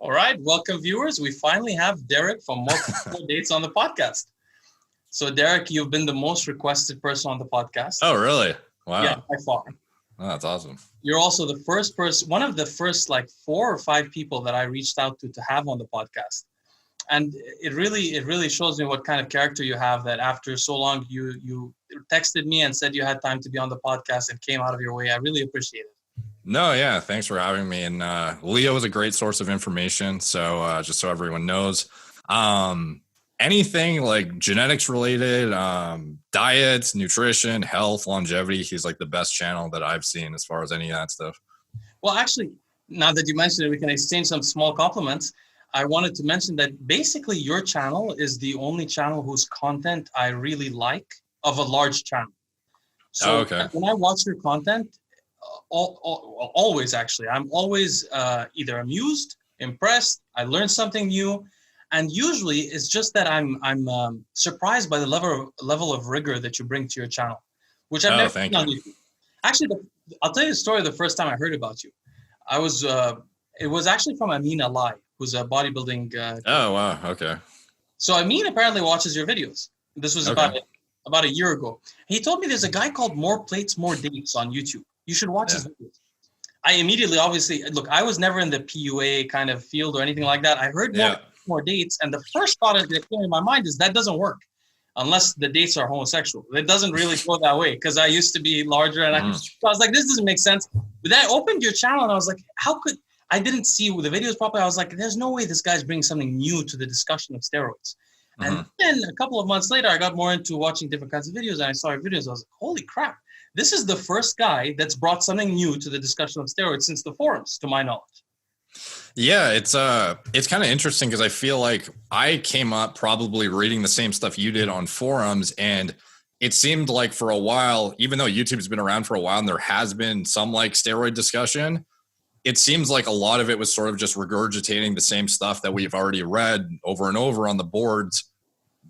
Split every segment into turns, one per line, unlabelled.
All right, welcome viewers. We finally have Derek from Multiple Dates on the podcast. So Derek, you've been the most requested person on the podcast.
Oh, really? Wow.
Yeah, by far.
Oh, that's awesome.
You're also the first person, one of the first like 4 or 5 people that I reached out to have on the podcast. And it really shows me what kind of character you have, that after so long you texted me and said you had time to be on the podcast and came out of your way. I really appreciate it.
No, yeah, thanks for having me. And Leo is a great source of information. So just so everyone knows, anything like genetics related, diets, nutrition, health, longevity, he's like the best channel that I've seen as far as any of that stuff.
Well, actually, now that you mentioned it, we can exchange some small compliments. I wanted to mention that basically your channel is the only channel whose content I really like of a large channel. So
okay.
When I watch your content, always actually, I'm always either amused, impressed, I learn something new. And usually it's just that I'm surprised by the level of rigor that you bring to your channel, which I've never seen on YouTube. Actually, I'll tell you the story the first time I heard about you. It was actually from Amin Alai, who's a bodybuilding.
Oh, wow. Okay.
So Amin apparently watches your videos. This was about a year ago. He told me there's a guy called More Plates, More Dates on YouTube. You should watch his videos. I immediately, obviously, look, I was never in the PUA kind of field or anything like that. I heard more dates, and the first thought that came in my mind is that doesn't work unless the dates are homosexual. It doesn't really go that way, because I used to be larger, and so I was like, this doesn't make sense. But then I opened your channel, and I was like, I didn't see the videos properly. I was like, there's no way this guy's bringing something new to the discussion of steroids. And then a couple of months later, I got more into watching different kinds of videos, and I saw your videos. I was like, holy crap. This is the first guy that's brought something new to the discussion of steroids since the forums, to my knowledge.
Yeah, it's kind of interesting because I feel like I came up probably reading the same stuff you did on forums, and it seemed like for a while, even though YouTube's been around for a while and there has been some like steroid discussion, it seems like a lot of it was sort of just regurgitating the same stuff that we've already read over and over on the boards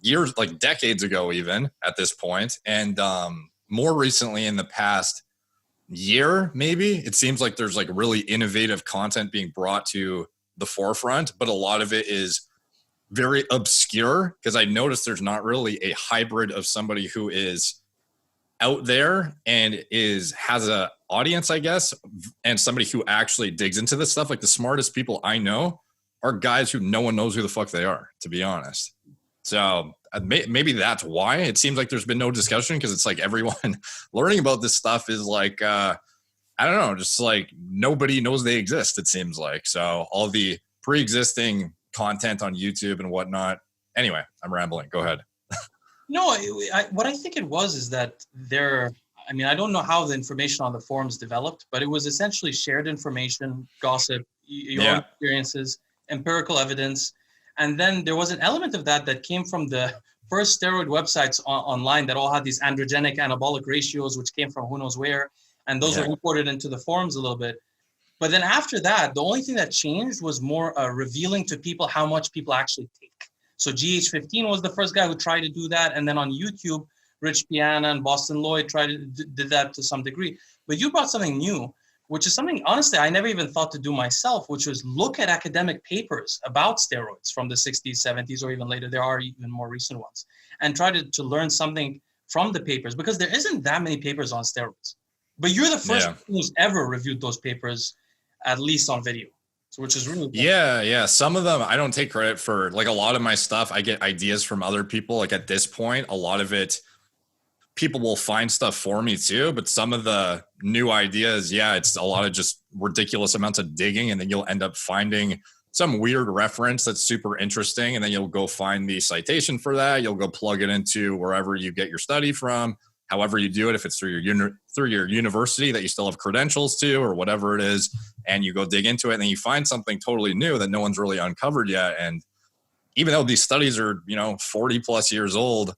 years, like decades ago, even at this point. And more recently, in the past year, maybe, it seems like there's like really innovative content being brought to the forefront, but a lot of it is very obscure because I noticed there's not really a hybrid of somebody who is out there and has a audience, I guess, and somebody who actually digs into this stuff. Like the smartest people I know are guys who no one knows who the fuck they are, to be honest. So maybe that's why it seems like there's been no discussion, because it's like everyone learning about this stuff is like, I don't know, just like nobody knows they exist, it seems like. So all the pre-existing content on YouTube and whatnot. Anyway, I'm rambling. Go ahead.
No, what I think it was is that I don't know how the information on the forums developed, but it was essentially shared information, gossip, your own experiences, empirical evidence. And then there was an element of that came from the first steroid websites online that all had these androgenic anabolic ratios, which came from who knows where. And those are imported into the forums a little bit. But then after that, the only thing that changed was more revealing to people how much people actually take. So GH15 was the first guy who tried to do that. And then on YouTube, Rich Piana and Boston Lloyd did that to some degree. But you brought something new, which is something, honestly, I never even thought to do myself, which was look at academic papers about steroids from the 60s, 70s, or even later. There are even more recent ones. And try to learn something from the papers, because there isn't that many papers on steroids. But you're the first who's ever reviewed those papers, at least on video. So, which is really cool.
Yeah. Some of them I don't take credit for. Like a lot of my stuff, I get ideas from other people. Like at this point, a lot of it, people will find stuff for me too. But some of the new ideas, it's a lot of just ridiculous amounts of digging. And then you'll end up finding some weird reference that's super interesting. And then you'll go find the citation for that. You'll go plug it into wherever you get your study from, however you do it, if it's through your university that you still have credentials to or whatever it is, and you go dig into it, and then you find something totally new that no one's really uncovered yet. And even though these studies are, 40 plus years old,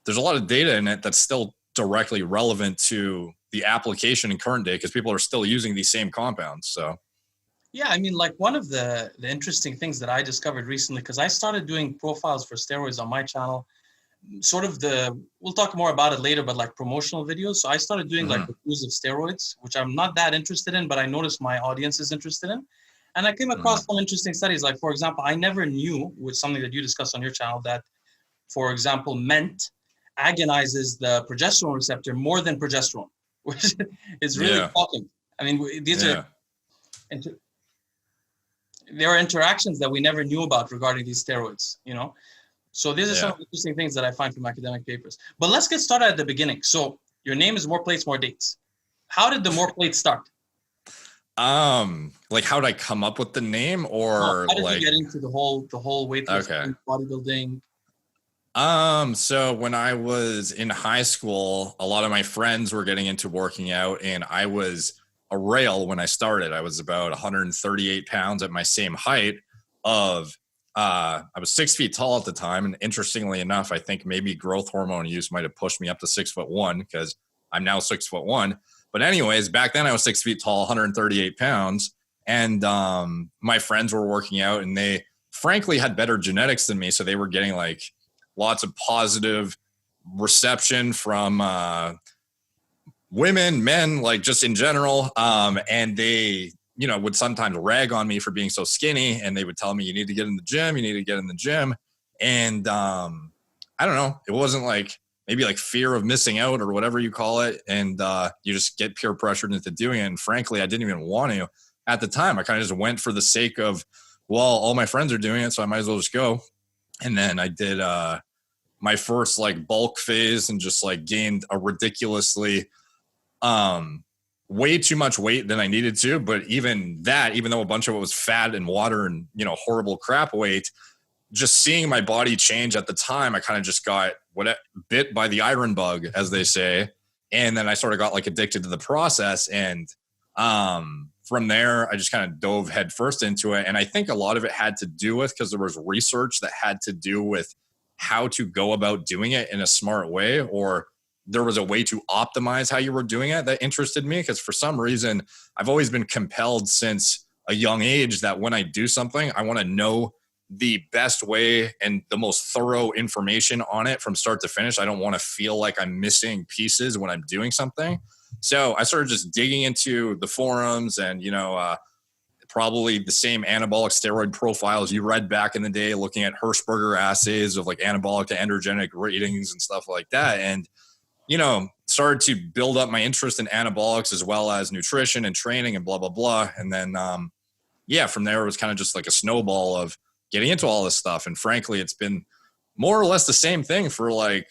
there's a lot of data in it that's still directly relevant to the application in current day, because people are still using these same compounds. So
yeah, I mean, like one of the interesting things that I discovered recently, because I started doing profiles for steroids on my channel, we'll talk more about it later, but like promotional videos. So I started doing like reviews of steroids, which I'm not that interested in, but I noticed my audience is interested in. And I came across some interesting studies. Like, for example, I never knew, with something that you discussed on your channel, that, for example, mint agonizes the progesterone receptor more than progesterone, which is really shocking. I mean, these are there are interactions that we never knew about regarding these steroids, you know? So these are some interesting things that I find from academic papers. But let's get started at the beginning. So your name is More Plates, More Dates. How did the More Plates start?
Like how did I come up with the name, or
how did you get into the whole weightlifting, bodybuilding?
So when I was in high school, a lot of my friends were getting into working out, and I was a rail when I started. I was about 138 pounds at my same height of, I was 6 feet tall at the time. And interestingly enough, I think maybe growth hormone use might have pushed me up to 6'1", because I'm now 6'1". But anyways, back then I was 6 feet tall, 138 pounds. And my friends were working out, and they frankly had better genetics than me. So they were getting like lots of positive reception from women, men, like just in general. And they, you know, would sometimes rag on me for being so skinny, and they would tell me, you need to get in the gym, you need to get in the gym. And I don't know, it wasn't like maybe like fear of missing out or whatever you call it. And you just get peer pressured into doing it. And frankly, I didn't even want to at the time. I kind of just went for the sake of, well, all my friends are doing it, so I might as well just go. And then I did my first like bulk phase and just like gained a ridiculously way too much weight than I needed to. But even that, even though a bunch of it was fat and water and, you know, horrible crap weight, just seeing my body change at the time, I kind of just got bit by the iron bug, as they say. And then I sort of got like addicted to the process. And from there, I just kind of dove headfirst into it. And I think a lot of it had to do with, because there was research that had to do with how to go about doing it in a smart way, or there was a way to optimize how you were doing it that interested me. Because for some reason, I've always been compelled since a young age that when I do something, I want to know the best way and the most thorough information on it from start to finish. I don't want to feel like I'm missing pieces when I'm doing something. So I started just digging into the forums and, you know, probably the same anabolic steroid profiles you read back in the day, looking at Hirschberger assays of like anabolic to androgenic ratings and stuff like that. And, you know, started to build up my interest in anabolics as well as nutrition and training and blah, blah, blah. And then, from there, it was kind of just like a snowball of getting into all this stuff. And frankly, it's been more or less the same thing for like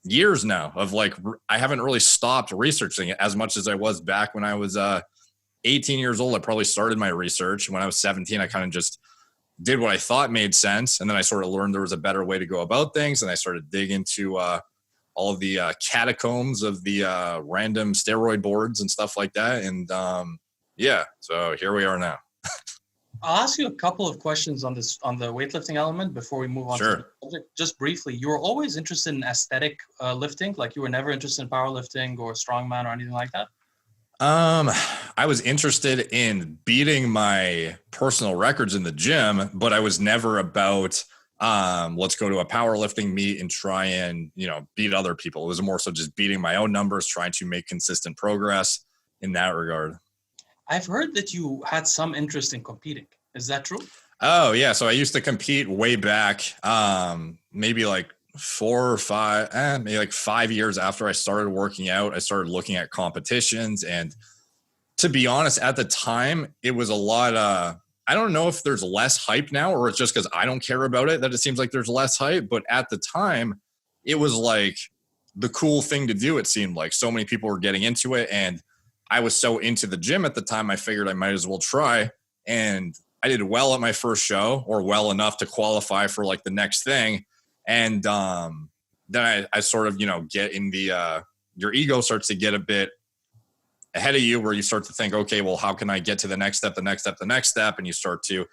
years now of like, I haven't really stopped researching it as much as I was back when I was 18 years old. I probably started my research. When I was 17, I kind of just did what I thought made sense. And then I sort of learned there was a better way to go about things. And I started digging into all of the catacombs of the random steroid boards and stuff like that. And so here we are now.
I'll ask you a couple of questions on the weightlifting element before we move on to the subject. Just briefly, you were always interested in aesthetic lifting, like you were never interested in powerlifting or strongman or anything like that?
I was interested in beating my personal records in the gym, but I was never about let's go to a powerlifting meet and try and, you know, beat other people. It was more so just beating my own numbers, trying to make consistent progress in that regard.
I've heard that you had some interest in competing. Is that true?
Oh, yeah. So I used to compete way back, maybe like 4 or 5, maybe like 5 years after I started working out. I started looking at competitions. And to be honest, at the time, it was a lot. I don't know if there's less hype now, or it's just because I don't care about it that it seems like there's less hype. But at the time, it was like the cool thing to do. It seemed like so many people were getting into it. And I was so into the gym at the time, I figured I might as well try. And I did well at my first show, or well enough to qualify for like the next thing. And then I sort of, you know, get in the, your ego starts to get a bit ahead of you, where you start to think, okay, well, how can I get to the next step, the next step, the next step? And you start to,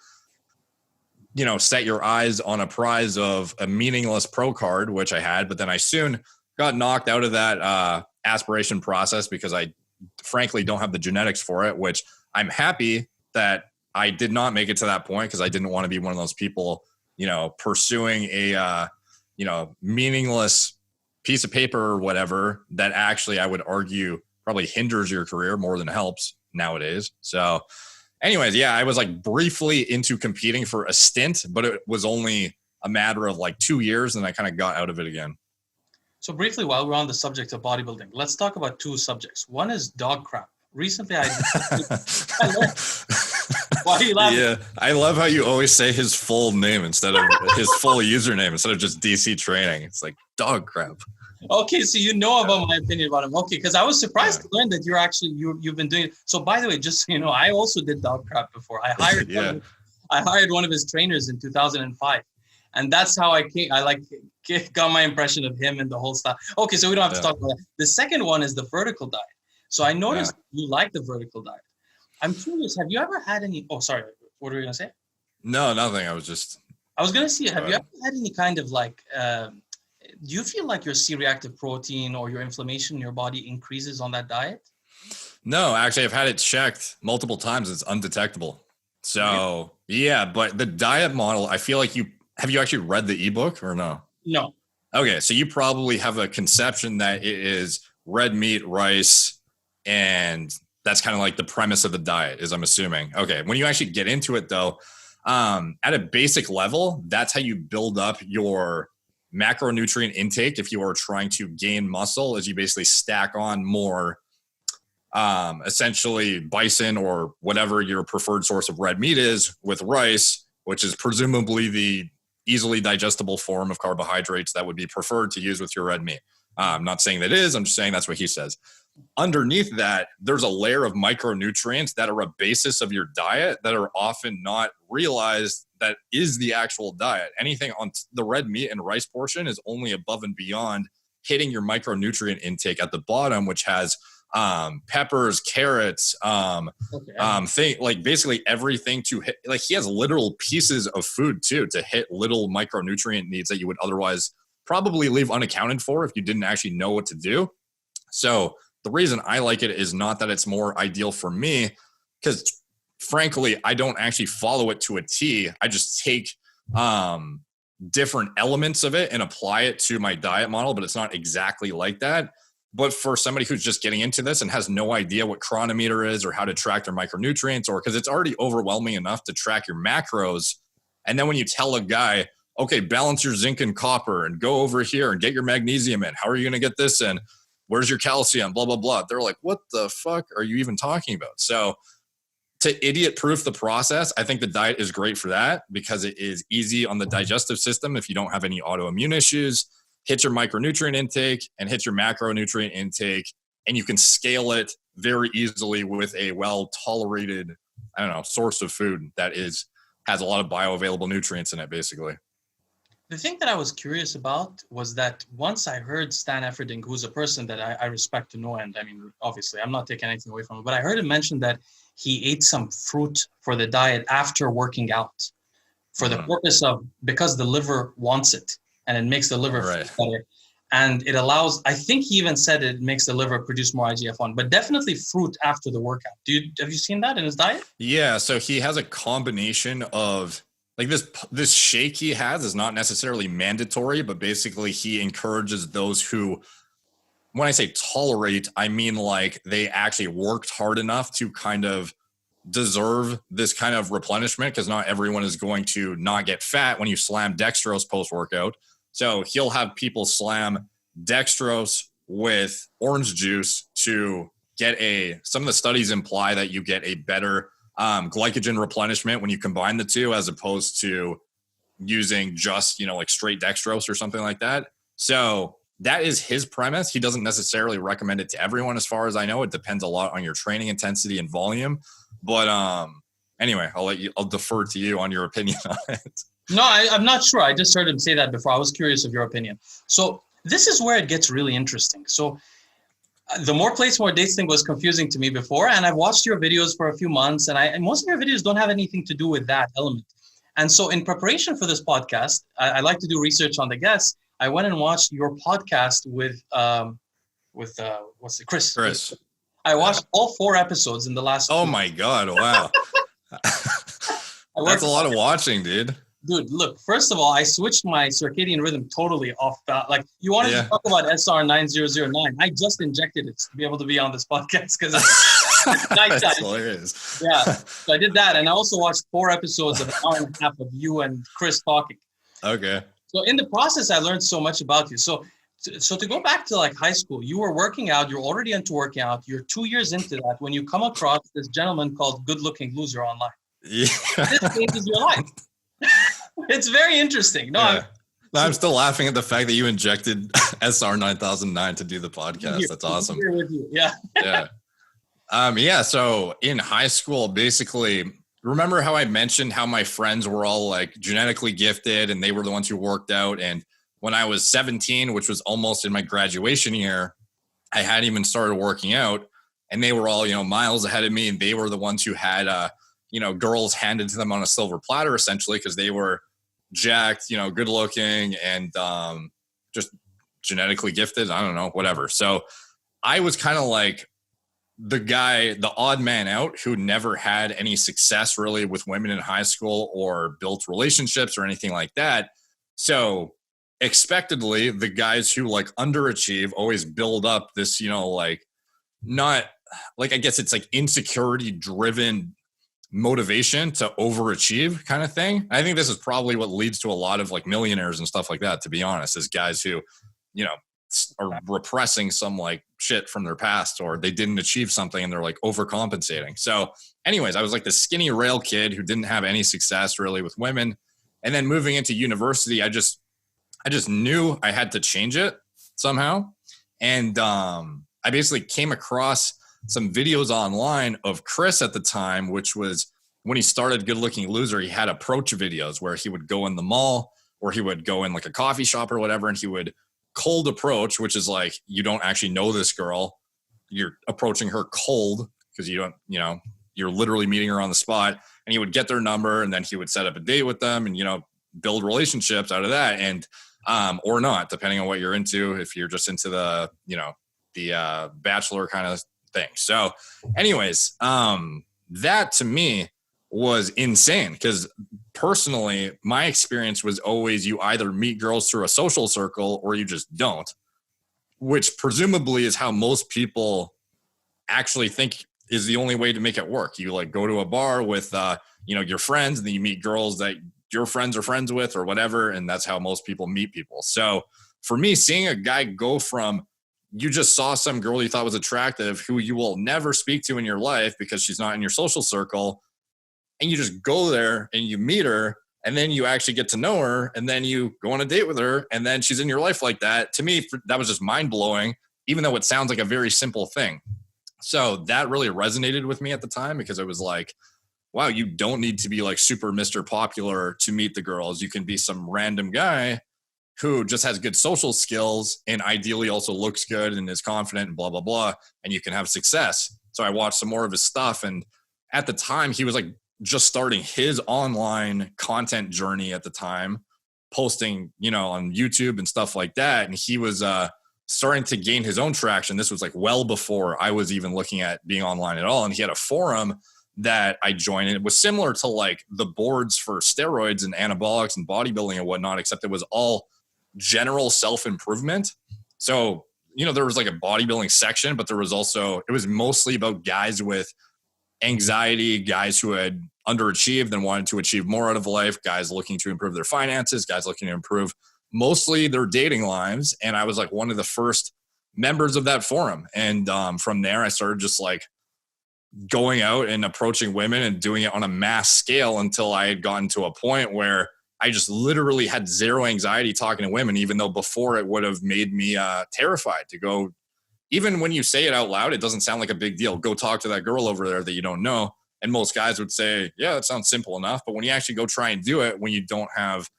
you know, set your eyes on a prize of a meaningless pro card, which I had. But then I soon got knocked out of that aspiration process because I frankly don't have the genetics for it, which I'm happy that I did not make it to that point, because I didn't want to be one of those people, you know, pursuing a, you know, meaningless piece of paper or whatever that actually, I would argue, probably hinders your career more than helps nowadays. So anyways, yeah, I was like briefly into competing for a stint, but it was only a matter of like 2 years, and I kind of got out of it again.
So briefly, while we're on the subject of bodybuilding, let's talk about two subjects. One is dog crap. Recently, I why are you laughing?
Yeah, I love how you always say his full name instead of his full username instead of just DC Training. It's like dog crap.
Okay, so you know about my opinion about him. Okay, because I was surprised to learn that you've been doing it. So by the way, just so you know, I also did dog crap before. I hired one of his trainers in 2005, and that's how I got my impression of him and the whole stuff. Okay, so we don't have to talk about that. The second one is the vertical diet. So I noticed you like the vertical diet. I'm curious, have you ever had any? Oh, sorry, what were you gonna say?
No, nothing. I was
gonna see. Have you ever had any kind of like? Do you feel like your C-reactive protein or your inflammation in your body increases on that diet?
No, actually, I've had it checked multiple times. It's undetectable. So yeah, but the diet model, I feel like have you actually read the ebook or no?
No.
Okay, so you probably have a conception that it is red meat, rice, and that's kind of like the premise of the diet, is I'm assuming. Okay, when you actually get into it though, at a basic level, that's how you build up your macronutrient intake if you are trying to gain muscle, is you basically stack on more essentially bison or whatever your preferred source of red meat is with rice, which is presumably the easily digestible form of carbohydrates that would be preferred to use with your red meat. I'm not saying that it is, I'm just saying that's what he says. Underneath that, there's a layer of micronutrients that are a basis of your diet that are often not realized that is the actual diet. Anything on the red meat and rice portion is only above and beyond hitting your micronutrient intake at the bottom, which has peppers, carrots, like basically everything to hit. Like he has literal pieces of food too to hit little micronutrient needs that you would otherwise probably leave unaccounted for if you didn't actually know what to do. So the reason I like it is not that it's more ideal for me, because frankly, I don't actually follow it to a T. I just take different elements of it and apply it to my diet model, but it's not exactly like that. But for somebody who's just getting into this and has no idea what chronometer is or how to track their micronutrients, or because it's already overwhelming enough to track your macros. And then when you tell a guy, okay, balance your zinc and copper and go over here and get your magnesium in, how are you going to get this in? Where's your calcium? Blah, blah, blah. They're like, what the fuck are you even talking about? So to idiot proof the process, I think the diet is great for that because it is easy on the digestive system. If you don't have any autoimmune issues, hit your micronutrient intake and hit your macronutrient intake, and you can scale it very easily with a well-tolerated, source of food that has a lot of bioavailable nutrients in it, basically.
The thing that I was curious about was that once I heard Stan Efferding, who's a person that I respect to no end, I mean, obviously, I'm not taking anything away from him, but I heard him mention that he ate some fruit for the diet after working out for the purpose of, because the liver wants it and it makes the liver feel better. And it allows, I think he even said it makes the liver produce more IGF-1, but definitely fruit after the workout. Have you seen that in his diet?
Yeah, so he has a combination of, like this shake he has is not necessarily mandatory, but basically he encourages those who, when I say tolerate, I mean like they actually worked hard enough to kind of deserve this kind of replenishment, because not everyone is going to not get fat when you slam dextrose post-workout. So he'll have people slam dextrose with orange juice to get some of the studies imply that you get a better glycogen replenishment when you combine the two, as opposed to using just, like straight dextrose or something like that. So that is his premise. He doesn't necessarily recommend it to everyone, as far as I know. It depends a lot on your training intensity and volume. But anyway, I'll defer to you on your opinion on it.
No, I'm not sure. I just heard him say that before. I was curious of your opinion. So this is where it gets really interesting. So the more plates, more dates thing was confusing to me before. And I've watched your videos for a few months, and most of your videos don't have anything to do with that element. And so in preparation for this podcast, I like to do research on the guests. I went and watched your podcast with Chris. I watched all 4 episodes in the last.
Oh my God. Wow. That's a lot of watching, dude.
Dude, look, first of all, I switched my circadian rhythm totally off. Like, you wanted to talk about SR9009. I just injected it to be able to be on this podcast because Nighttime.
That's hilarious.
Yeah. So I did that. And I also watched 4 episodes of an hour and a half of you and Chris talking.
Okay.
So in the process, I learned so much about you. So to go back to like high school, you were working out, you're already into working out. You're 2 years into that when you come across this gentleman called Good Looking Loser online.
Yeah.
This changes your life. It's very interesting. No,
yeah. I'm still laughing at the fact that you injected SR 9009 to do the podcast. That's awesome.
Here with you. Yeah.
Yeah. Yeah. So in high school, basically, remember how I mentioned how my friends were all like genetically gifted and they were the ones who worked out. And when I was 17, which was almost in my graduation year, I hadn't even started working out and they were all, miles ahead of me. And they were the ones who had, girls handed to them on a silver platter, essentially, because they were jacked, good looking and just genetically gifted. I don't know, whatever. So I was kind of like the guy, the odd man out who never had any success really with women in high school or built relationships or anything like that. So expectedly, the guys who like underachieve always build up this, not like, I guess it's like insecurity driven motivation to overachieve kind of thing. I think this is probably what leads to a lot of like millionaires and stuff like that, to be honest, is guys who, are repressing some like shit from their past, or they didn't achieve something and they're like overcompensating. So anyways, I was like the skinny rail kid who didn't have any success really with women. And then moving into university, I just knew I had to change it somehow. And I basically came across some videos online of Chris at the time, which was when he started Good Looking Loser. He had approach videos where he would go in the mall or he would go in like a coffee shop or whatever, and he would cold approach, which is like, you don't actually know this girl. You're approaching her cold because you don't, you're literally meeting her on the spot, and he would get their number and then he would set up a date with them and, build relationships out of that. And, or not, depending on what you're into, if you're just into the, the bachelor kind of thing. So anyways, that to me was insane because personally, my experience was always you either meet girls through a social circle or you just don't, which presumably is how most people actually think is the only way to make it work. You like go to a bar with, your friends, and then you meet girls that your friends are friends with or whatever. And that's how most people meet people. So for me, seeing a guy go from you just saw some girl you thought was attractive who you will never speak to in your life because she's not in your social circle, and you just go there and you meet her, and then you actually get to know her, and then you go on a date with her, and then she's in your life like that. To me, that was just mind-blowing, even though it sounds like a very simple thing. So that really resonated with me at the time because it was like, wow, you don't need to be like super Mr. Popular to meet the girls. You can be some random guy who just has good social skills and ideally also looks good and is confident and blah, blah, blah, and you can have success. So I watched some more of his stuff, and at the time he was like just starting his online content journey at the time, posting, on YouTube and stuff like that. And he was starting to gain his own traction. This was like well before I was even looking at being online at all. And he had a forum that I joined, and it was similar to like the boards for steroids and anabolics and bodybuilding and whatnot, except it was all general self-improvement. So, there was like a bodybuilding section, but there was also, it was mostly about guys with anxiety, guys who had underachieved and wanted to achieve more out of life, guys looking to improve their finances, guys looking to improve mostly their dating lives. And I was like one of the first members of that forum. And from there, I started just like going out and approaching women and doing it on a mass scale until I had gotten to a point where I just literally had zero anxiety talking to women, even though before it would have made me terrified to go. Even when you say it out loud, it doesn't sound like a big deal. Go talk to that girl over there that you don't know. And most guys would say, yeah, that sounds simple enough. But when you actually go try and do it, when you don't have,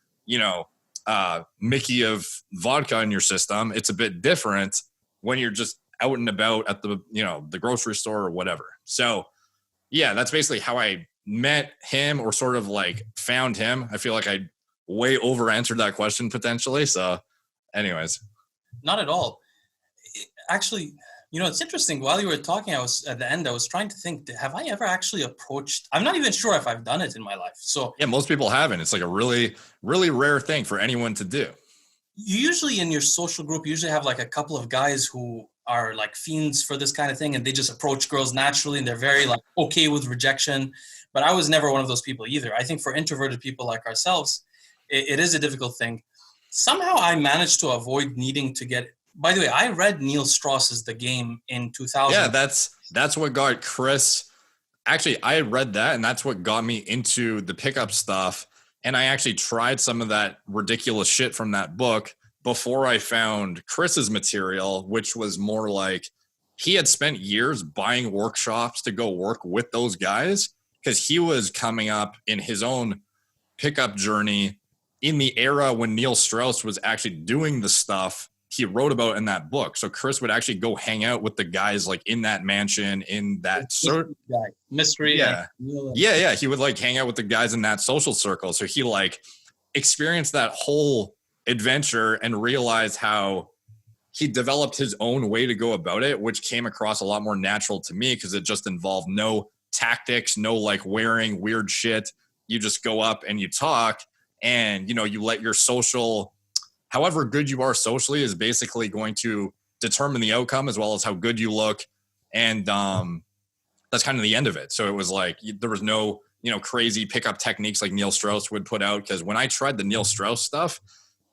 Mickey of vodka in your system, it's a bit different when you're just out and about at the, the grocery store or whatever. So yeah, that's basically how I met him, or sort of like found him. I feel like I way over answered that question potentially. So anyways.
Not at all. Actually, it's interesting. While you were talking, I was at the end, I was trying to think, have I ever actually approached? I'm not even sure if I've done it in my life. So
yeah, most people haven't. It's like a really, really rare thing for anyone to do.
You usually in your social group, you usually have like a couple of guys who are like fiends for this kind of thing, and they just approach girls naturally, and they're very like okay with rejection. But I was never one of those people either. I think for introverted people like ourselves, it is a difficult thing. Somehow I managed to avoid needing to get. By the way, I read Neil Strauss's The Game in 2000.
Yeah, that's what got Chris. Actually, I read that, and that's what got me into the pickup stuff. And I actually tried some of that ridiculous shit from that book before I found Chris's material, which was more like he had spent years buying workshops to go work with those guys because he was coming up in his own pickup journey in the era when Neil Strauss was actually doing the stuff he wrote about in that book. So Chris would actually go hang out with the guys like in that mansion, in that
mystery.
Yeah. He would like hang out with the guys in that social circle. So he like experienced that whole adventure and realized how he developed his own way to go about it, which came across a lot more natural to me because it just involved no tactics, no like wearing weird shit. You just go up and you talk, and you let your social, however good you are socially is basically going to determine the outcome as well as how good you look. And that's kind of the end of it. So it was like, there was no, crazy pickup techniques like Neil Strauss would put out. Cause when I tried the Neil Strauss stuff,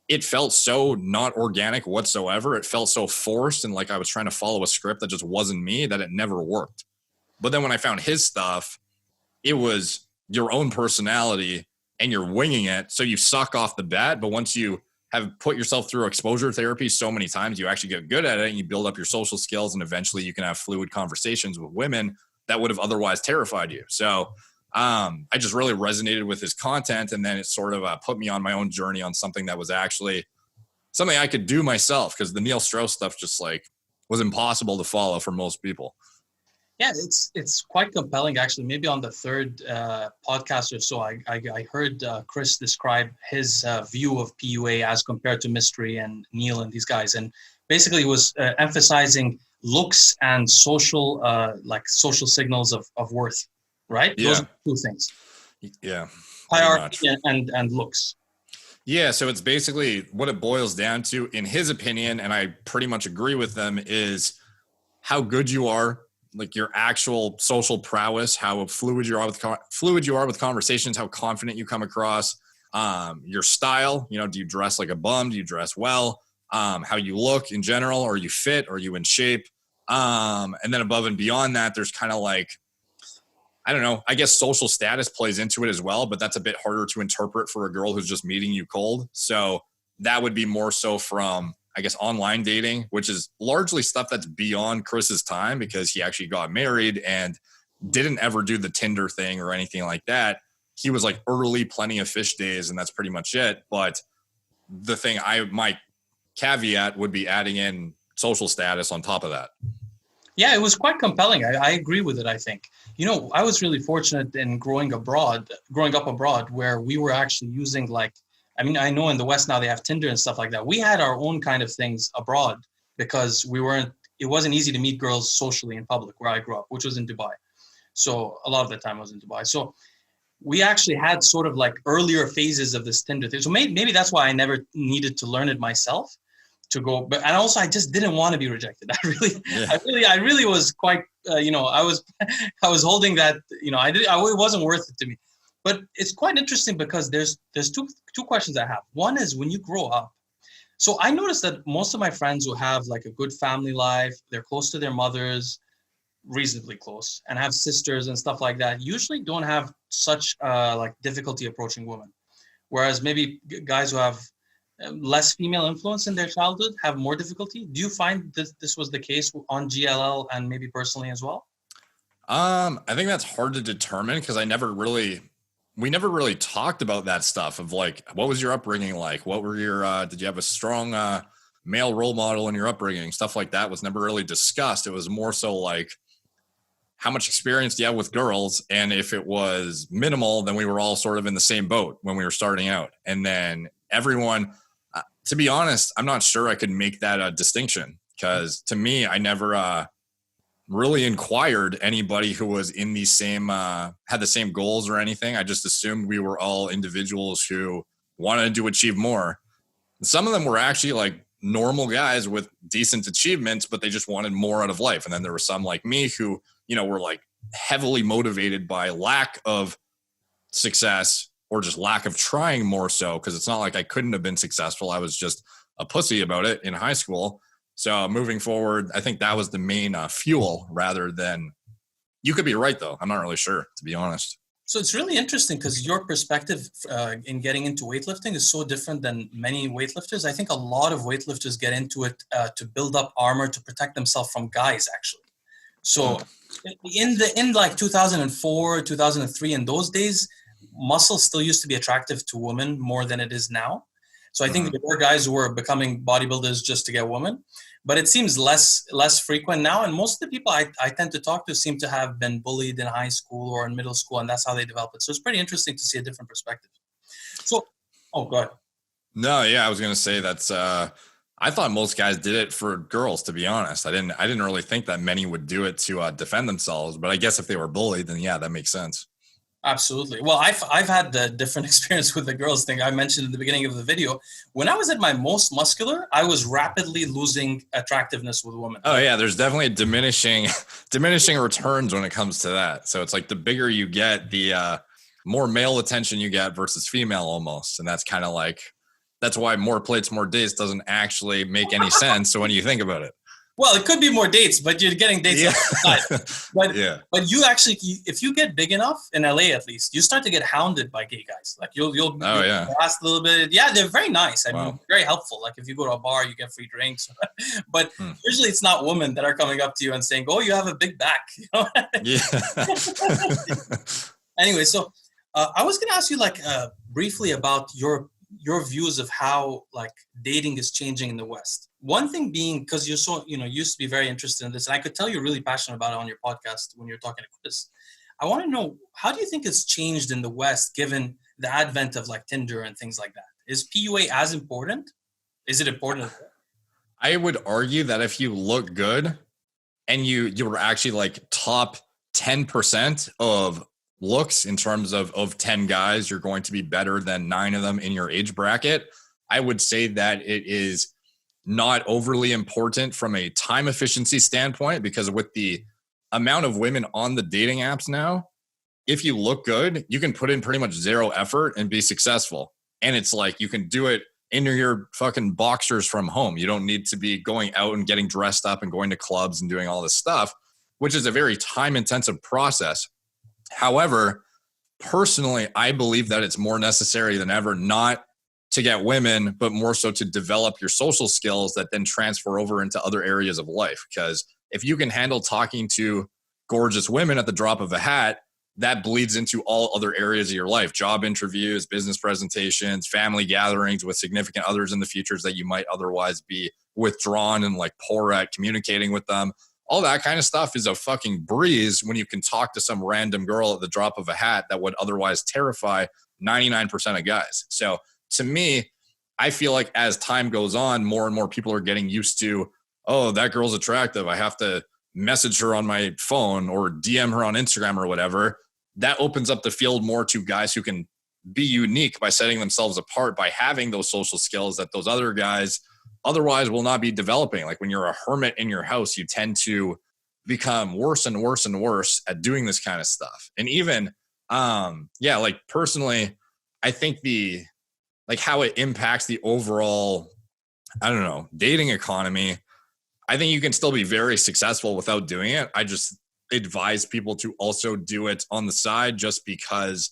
it felt so not organic whatsoever. It felt so forced. And like I was trying to follow a script that just wasn't me, that it never worked. But then when I found his stuff, it was your own personality and you're winging it. So you suck off the bat. But once you have put yourself through exposure therapy so many times, you actually get good at it and you build up your social skills, and eventually you can have fluid conversations with women that would have otherwise terrified you. So I just really resonated with his content, and then it sort of put me on my own journey on something that was actually something I could do myself, because the Neil Strauss stuff just like was impossible to follow for most people.
Yeah, it's quite compelling, actually. Maybe on the third podcast or so, I heard Chris describe his view of PUA as compared to Mystery and Neil and these guys, and basically was emphasizing looks and social signals of worth, right?
Yeah.
Those are two things.
Yeah.
Hierarchy and looks.
Yeah, so it's basically what it boils down to, in his opinion, and I pretty much agree with them, is how good you are, like your actual social prowess, how fluid you are with conversations, how confident you come across, your style, do you dress like a bum? Do you dress well? How you look in general, are you fit? Are you in shape? And then above and beyond that, there's kind of like, I don't know, I guess social status plays into it as well, but that's a bit harder to interpret for a girl who's just meeting you cold. So that would be more so from, I guess, online dating, which is largely stuff that's beyond Chris's time, because he actually got married and didn't ever do the Tinder thing or anything like that. He was like early Plenty of Fish days, and that's pretty much it. But the thing my caveat would be adding in social status on top of that.
Yeah, it was quite compelling. I agree with it, I think. I was really fortunate in growing up abroad, where we were actually using I know in the West now they have Tinder and stuff like that. We had our own kind of things abroad because it wasn't easy to meet girls socially in public where I grew up, which was in Dubai. So a lot of the time I was in Dubai. So we actually had sort of like earlier phases of this Tinder thing. So maybe that's why I never needed to learn it myself to go. And also I just didn't want to be rejected. I really was quite, I was holding that, it wasn't worth it to me. But it's quite interesting because there's two questions I have. One is, when you grow up, so I noticed that most of my friends who have like a good family life, they're close to their mothers, reasonably close, and have sisters and stuff like that, usually don't have such difficulty approaching women. Whereas maybe guys who have less female influence in their childhood have more difficulty. Do you find this was the case on GLL and maybe personally as well?
I think that's hard to determine, because we never really talked about that stuff of like, what was your upbringing like? What were did you have a strong male role model in your upbringing? Stuff like that was never really discussed. It was more so like, how much experience do you have with girls? And if it was minimal, then we were all sort of in the same boat when we were starting out. And then everyone, to be honest, I'm not sure I could make that a distinction, because to me, I never really inquired anybody who was in the same, had the same goals or anything. I just assumed we were all individuals who wanted to achieve more. Some of them were actually like normal guys with decent achievements, but they just wanted more out of life. And then there were some like me who, you know, were like heavily motivated by lack of success or just lack of trying more so. Cause it's not like I couldn't have been successful. I was just a pussy about it in high school. So moving forward, I think that was the main fuel rather than, you could be right though. I'm not really sure, to be honest.
So it's really interesting because your perspective in getting into weightlifting is so different than many weightlifters. I think a lot of weightlifters get into it to build up armor to protect themselves from guys, actually. So in like 2004, 2003, in those days, muscle still used to be attractive to women more than it is now. So I think there were guys who were becoming bodybuilders just to get women, but it seems less frequent now. And most of the people I tend to talk to seem to have been bullied in high school or in middle school, and that's how they develop it. So it's pretty interesting to see a different perspective. So, oh, go ahead.
No, yeah, I was gonna say that's. I thought most guys did it for girls, to be honest. I didn't really think that many would do it to defend themselves. But I guess if they were bullied, then yeah, that makes sense.
Absolutely. Well, I've had the different experience with the girls thing I mentioned in the beginning of the video. When I was at my most muscular, I was rapidly losing attractiveness with women.
Oh yeah, there's definitely diminishing returns when it comes to that. So it's like the bigger you get, the more male attention you get versus female almost. And that's kind of like, that's why more plates, more dates doesn't actually make any sense. So when you think about it.
Well, it could be more dates, but you're getting dates outside. But but you actually, if you get big enough in LA, at least, you start to get hounded by gay guys. Like you'll ask a little bit. Yeah, they're very nice. I mean, very helpful. Like if you go to a bar, you get free drinks. But usually, it's not women that are coming up to you and saying, "Oh, you have a big back." You know? Anyway, so I was going to ask you like briefly about your views of how like dating is changing in the West. One thing being, because you're so, used to be very interested in this, and I could tell you're really passionate about it on your podcast when you're talking to Chris. I want to know, how do you think it's changed in the West given the advent of like Tinder and things like that? Is PUA as important? Is it important?
I would argue that if you look good and you were actually like top 10% of looks in terms of 10 guys, you're going to be better than 9 of them in your age bracket. I would say that it is not overly important from a time efficiency standpoint, because with the amount of women on the dating apps now, if you look good, you can put in pretty much zero effort and be successful. And it's like, you can do it in your fucking boxers from home. You don't need to be going out and getting dressed up and going to clubs and doing all this stuff, which is a very time intensive process. However, personally, I believe that it's more necessary than ever, not to get women, but more so to develop your social skills that then transfer over into other areas of life. Because if you can handle talking to gorgeous women at the drop of a hat, that bleeds into all other areas of your life: job interviews, business presentations, family gatherings with significant others in the futures that you might otherwise be withdrawn and like poor at communicating with them. All that kind of stuff is a fucking breeze when you can talk to some random girl at the drop of a hat that would otherwise terrify 99% of guys. So to me, I feel like as time goes on, more and more people are getting used to, oh, that girl's attractive, I have to message her on my phone or DM her on Instagram or whatever. That opens up the field more to guys who can be unique by setting themselves apart, by having those social skills that those other guys otherwise will not be developing. Like when you're a hermit in your house, you tend to become worse and worse and worse at doing this kind of stuff. And even, like personally, I think how it impacts the overall, dating economy, I think you can still be very successful without doing it. I just advise people to also do it on the side, just because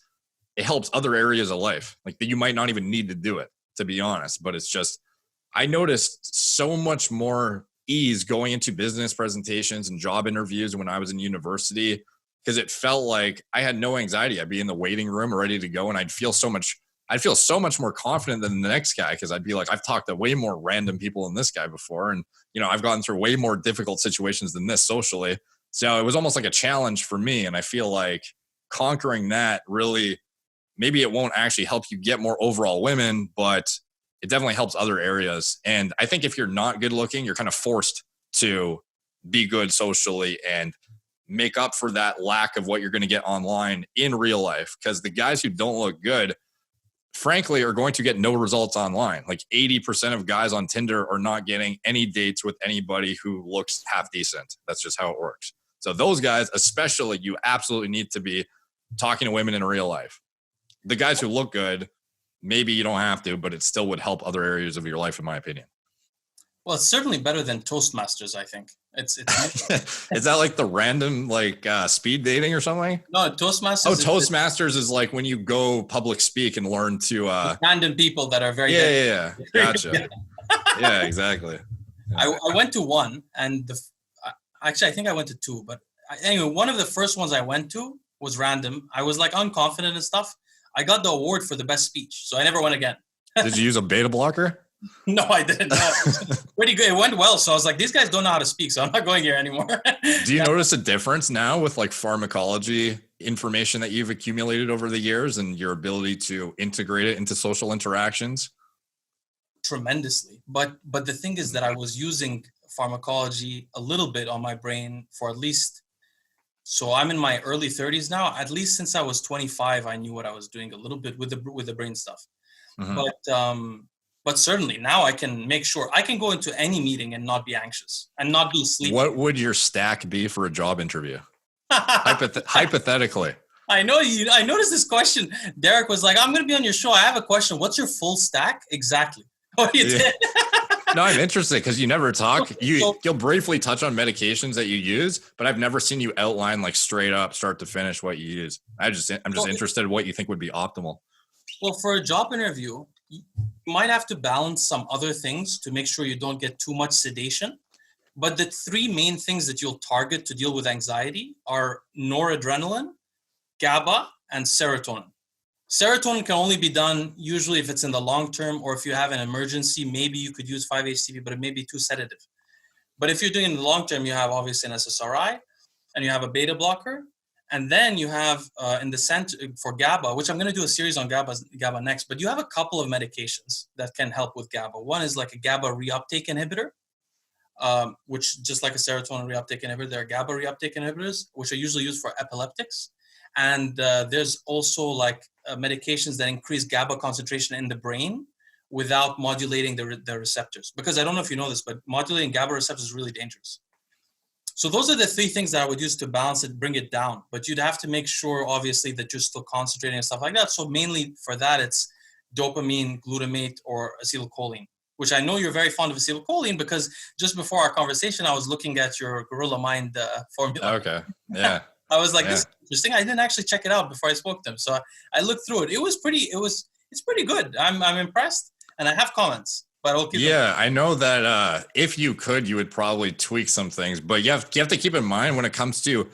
it helps other areas of life. Like that you might not even need to do it, to be honest, but it's just, I noticed so much more ease going into business presentations and job interviews when I was in university, because it felt like I had no anxiety. I'd be in the waiting room ready to go, and I'd feel so much more confident than the next guy, because I'd be like, I've talked to way more random people than this guy before, and I've gone through way more difficult situations than this socially. So it was almost like a challenge for me, and I feel like conquering that really, maybe it won't actually help you get more overall women, but it definitely helps other areas. And I think if you're not good looking, you're kind of forced to be good socially and make up for that lack of what you're going to get online in real life. Because the guys who don't look good, frankly are going to get no results online. Like 80% of guys on Tinder are not getting any dates with anybody who looks half decent. That's just how it works. So those guys, especially, you absolutely need to be talking to women in real life. The guys who look good, maybe you don't have to, but it still would help other areas of your life, in my opinion.
Well, it's certainly better than Toastmasters, I think. It's
Is that like the random speed dating or something?
No, Toastmasters.
Oh, Toastmasters is like when you go public speak and learn to
random people that are very
yeah. Gotcha. Yeah, exactly. Yeah.
I went to one, and actually I think I went to two, but anyway, one of the first ones I went to was random. I was like unconfident and stuff. I got the award for the best speech, so I never went again.
Did you use a beta blocker?
No, I didn't. No. Pretty good. It went well. So I was like, these guys don't know how to speak, so I'm not going here anymore.
Do you notice a difference now with like pharmacology information that you've accumulated over the years and your ability to integrate it into social interactions?
Tremendously. But the thing is that I was using pharmacology a little bit on my brain for at least, so I'm in my early 30s now. At least since I was 25, I knew what I was doing a little bit with the brain stuff. Mm-hmm. But certainly now I can make sure I can go into any meeting and not be anxious and not be sleepy.
What would your stack be for a job interview? Hypothetically.
I noticed this question. Derek was like, I'm going to be on your show. I have a question. What's your full stack? Exactly. What you did.
No, I'm interested because you never talk. You'll briefly touch on medications that you use, but I've never seen you outline like straight up start to finish what you use. I'm just interested in what you think would be optimal.
Well, for a job interview, you might have to balance some other things to make sure you don't get too much sedation. But the three main things that you'll target to deal with anxiety are noradrenaline, GABA, and serotonin. Serotonin can only be done usually if it's in the long term, or if you have an emergency, maybe you could use 5-HTP, but it may be too sedative. But if you're doing it in the long term, you have obviously an SSRI, and you have a beta blocker. And then you have in the center for GABA, which I'm going to do a series on GABA next, but you have a couple of medications that can help with GABA. One is like a GABA reuptake inhibitor, which just like a serotonin reuptake inhibitor, there are GABA reuptake inhibitors, which are usually used for epileptics. And there's also like medications that increase GABA concentration in the brain without modulating the receptors. Because I don't know if you know this, but modulating GABA receptors is really dangerous. So those are the three things that I would use to balance it, bring it down. But you'd have to make sure, obviously, that you're still concentrating and stuff like that. So mainly for that, it's dopamine, glutamate, or acetylcholine, which I know you're very fond of acetylcholine because just before our conversation, I was looking at your Gorilla Mind formula.
Okay, yeah.
I was like, this is interesting. I didn't actually check it out before I spoke to them. So I looked through it. It's pretty good. I'm impressed, and I have comments. But I'll keep them.
I know that if you could, you would probably tweak some things. But you have to keep in mind when it comes to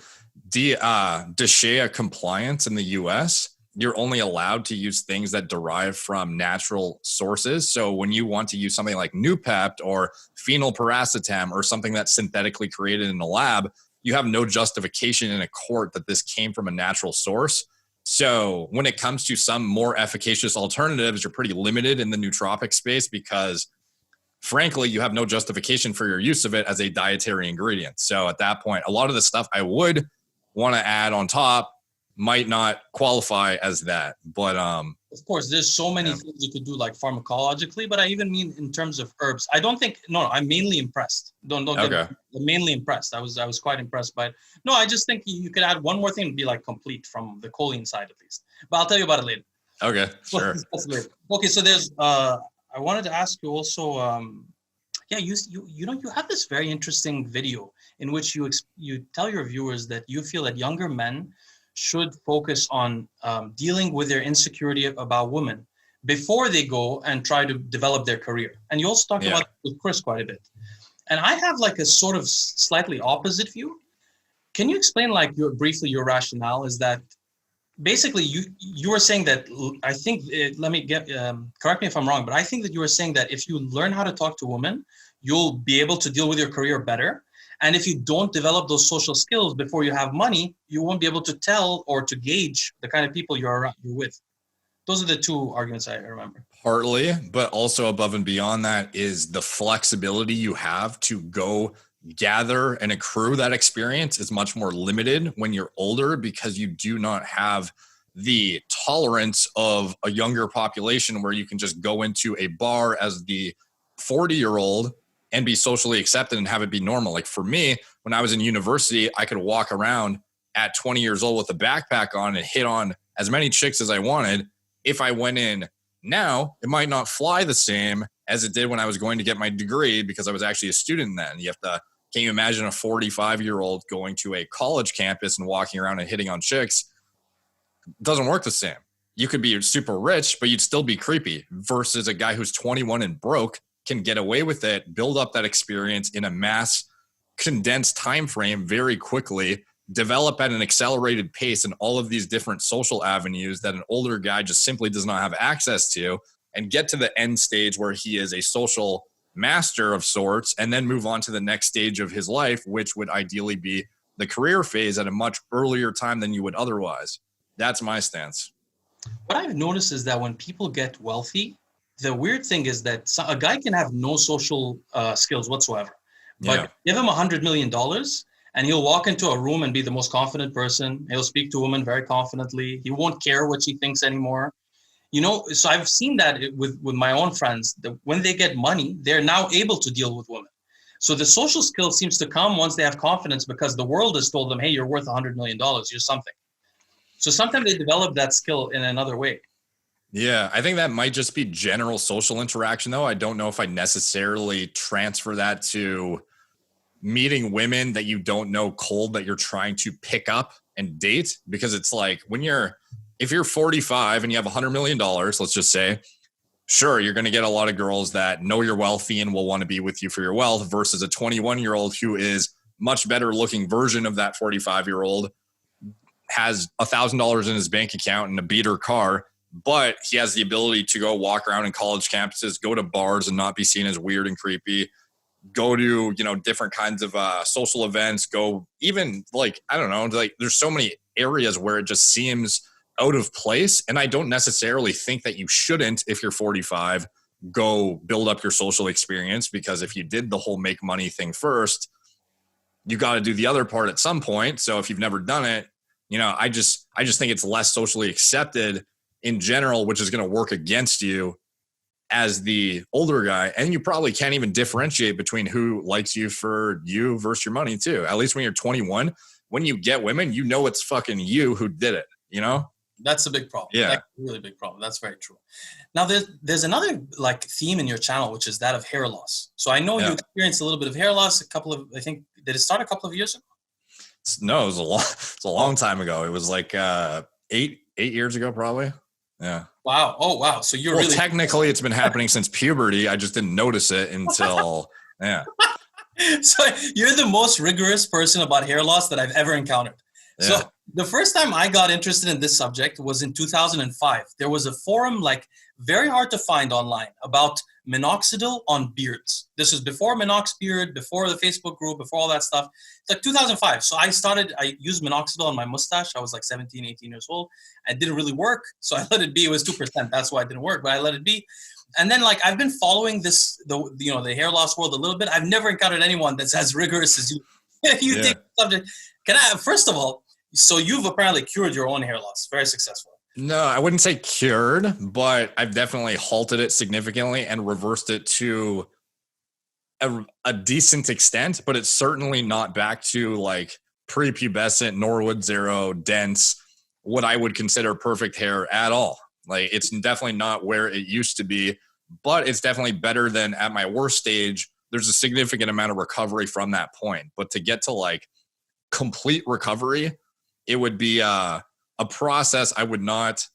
DSHEA compliance in the US, you're only allowed to use things that derive from natural sources. So when you want to use something like Nupept or phenylpiracetam or something that's synthetically created in a lab, you have no justification in a court that this came from a natural source. So when it comes to some more efficacious alternatives, you're pretty limited in the nootropic space because, frankly, you have no justification for your use of it as a dietary ingredient. So at that point, a lot of the stuff I would want to add on top might not qualify as that. But
of course, there's so many things you could do like pharmacologically, but I even mean in terms of herbs. I don't think I'm mainly impressed. Don't get me. I'm mainly impressed. I was quite impressed by it. No, I just think you could add one more thing to be like complete from the choline side at least. But I'll tell you about it later.
Okay, sure.
Okay, so there's I wanted to ask you also you have this very interesting video in which you tell your viewers that you feel that younger men should focus on dealing with their insecurity about women before they go and try to develop their career. And you also talk about it with Chris quite a bit. And I have like a sort of slightly opposite view. Can you explain briefly your rationale? Is that basically you were saying that, I think, correct me if I'm wrong, but I think that you were saying that if you learn how to talk to women, you'll be able to deal with your career better. And if you don't develop those social skills before you have money, you won't be able to tell or to gauge the kind of people you're with. Those are the two arguments I remember.
Partly, but also above and beyond that is the flexibility you have to go gather and accrue that experience is much more limited when you're older because you do not have the tolerance of a younger population where you can just go into a bar as the 40-year-old and be socially accepted and have it be normal. Like for me, when I was in university, I could walk around at 20 years old with a backpack on and hit on as many chicks as I wanted. If I went in now, it might not fly the same as it did when I was going to get my degree, because I was actually a student then. Can you imagine a 45-year-old going to a college campus and walking around and hitting on chicks? It doesn't work the same. You could be super rich, but you'd still be creepy, versus a guy who's 21 and broke can get away with it, build up that experience in a mass condensed time frame very quickly, develop at an accelerated pace in all of these different social avenues that an older guy just simply does not have access to, and get to the end stage where he is a social master of sorts, and then move on to the next stage of his life, which would ideally be the career phase at a much earlier time than you would otherwise. That's my stance.
What I've noticed is that when people get wealthy, the weird thing is that a guy can have no social skills whatsoever, but give him $100 million and he'll walk into a room and be the most confident person. He'll speak to women very confidently. He won't care what she thinks anymore. You know, so I've seen that with my own friends, that when they get money, they're now able to deal with women. So the social skill seems to come once they have confidence, because the world has told them, hey, you're worth $100 million. You're something. So sometimes they develop that skill in another way.
Yeah, I think that might just be general social interaction, though. I don't know if I necessarily transfer that to meeting women that you don't know cold, that you're trying to pick up and date, because it's like if you're 45 and you have $100 million, let's just say, sure, you're going to get a lot of girls that know you're wealthy and will want to be with you for your wealth, versus a 21-year-old who is much better looking version of that 45-year-old, has $1,000 in his bank account and a beater car, but he has the ability to go walk around in college campuses, go to bars and not be seen as weird and creepy, go to, different kinds of social events, go even there's so many areas where it just seems out of place. And I don't necessarily think that you shouldn't, if you're 45, go build up your social experience, because if you did the whole make money thing first, you got to do the other part at some point. So if you've never done it, I just think it's less socially accepted in general, which is going to work against you as the older guy. And you probably can't even differentiate between who likes you for you versus your money too. At least when you're 21, when you get women, it's fucking you who did it,
That's a big problem.
Yeah.
That's a really big problem. That's very true. Now there's another theme in your channel, which is that of hair loss. So I know you experienced a little bit of hair loss did it start a couple of years ago?
No, it was a long time ago. It was like 8 years ago, probably. Yeah.
Wow. Oh, wow. So you're really
technically it's been happening since puberty. I just didn't notice it until
So you're the most rigorous person about hair loss that I've ever encountered. Yeah. So the first time I got interested in this subject was in 2005. There was a forum very hard to find online about minoxidil on beards. This was before Minox Beard, before the Facebook group, before all that stuff. It's 2005. So I used minoxidil on my mustache. I was 17, 18 years old. It didn't really work. So I let it be. It was 2%. That's why it didn't work, but I let it be. And then I've been following the hair loss world a little bit. I've never encountered anyone that's as rigorous as you. You take the subject. First of all, so you've apparently cured your own hair loss very successfully.
No, I wouldn't say cured, but I've definitely halted it significantly and reversed it to a decent extent, but it's certainly not back to prepubescent, Norwood Zero, dense, what I would consider perfect hair at all. It's definitely not where it used to be, but it's definitely better than at my worst stage. There's a significant amount of recovery from that point, but to get to complete recovery, it would be a process. I would not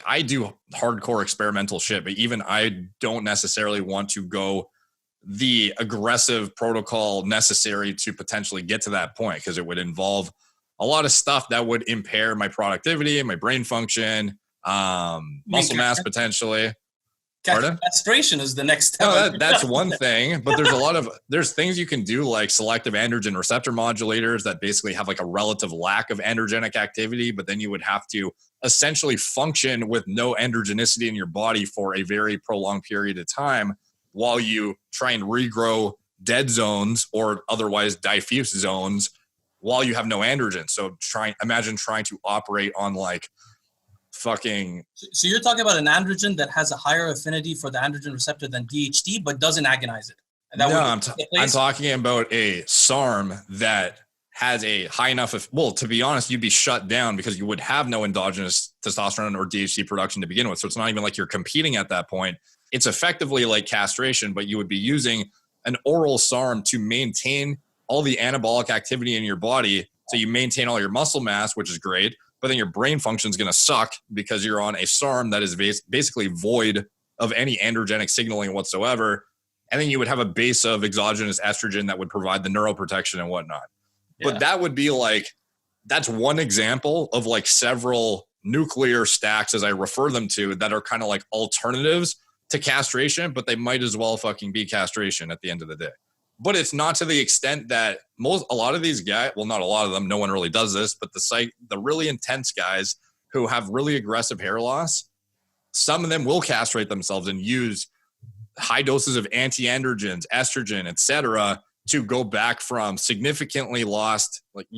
I do hardcore experimental shit, but even I don't necessarily want to go the aggressive protocol necessary to potentially get to that point, because it would involve a lot of stuff that would impair my productivity, my brain function, muscle mass potentially.
Castration is the next step.
No, that's one thing, but there's things you can do like selective androgen receptor modulators that basically have a relative lack of androgenic activity, but then you would have to essentially function with no androgenicity in your body for a very prolonged period of time while you try and regrow dead zones or otherwise diffuse zones while you have no androgen. So imagine trying to operate on fucking.
So you're talking about an androgen that has a higher affinity for the androgen receptor than DHT, but doesn't agonize it. And that
No,
would
I'm talking about a SARM that has a high enough of, well, to be honest, you'd be shut down because you would have no endogenous testosterone or DHT production to begin with. So it's not even like you're competing at that point. It's effectively like castration, but you would be using an oral SARM to maintain all the anabolic activity in your body. So you maintain all your muscle mass, which is great, but then your brain function is going to suck because you're on a SARM that is basically void of any androgenic signaling whatsoever. And then you would have a base of exogenous estrogen that would provide the neuroprotection and whatnot. Yeah. But that would be like, that's one example of like several nuclear stacks, as I refer them to, that are kind of like alternatives to castration, but they might as well fucking be castration at the end of the day. But it's not to the extent that a lot of these guys, well, not a lot of them, no one really does this, but the really intense guys who have really aggressive hair loss, some of them will castrate themselves and use high doses of anti-androgens, estrogen, etc., to go back from significantly lost, like,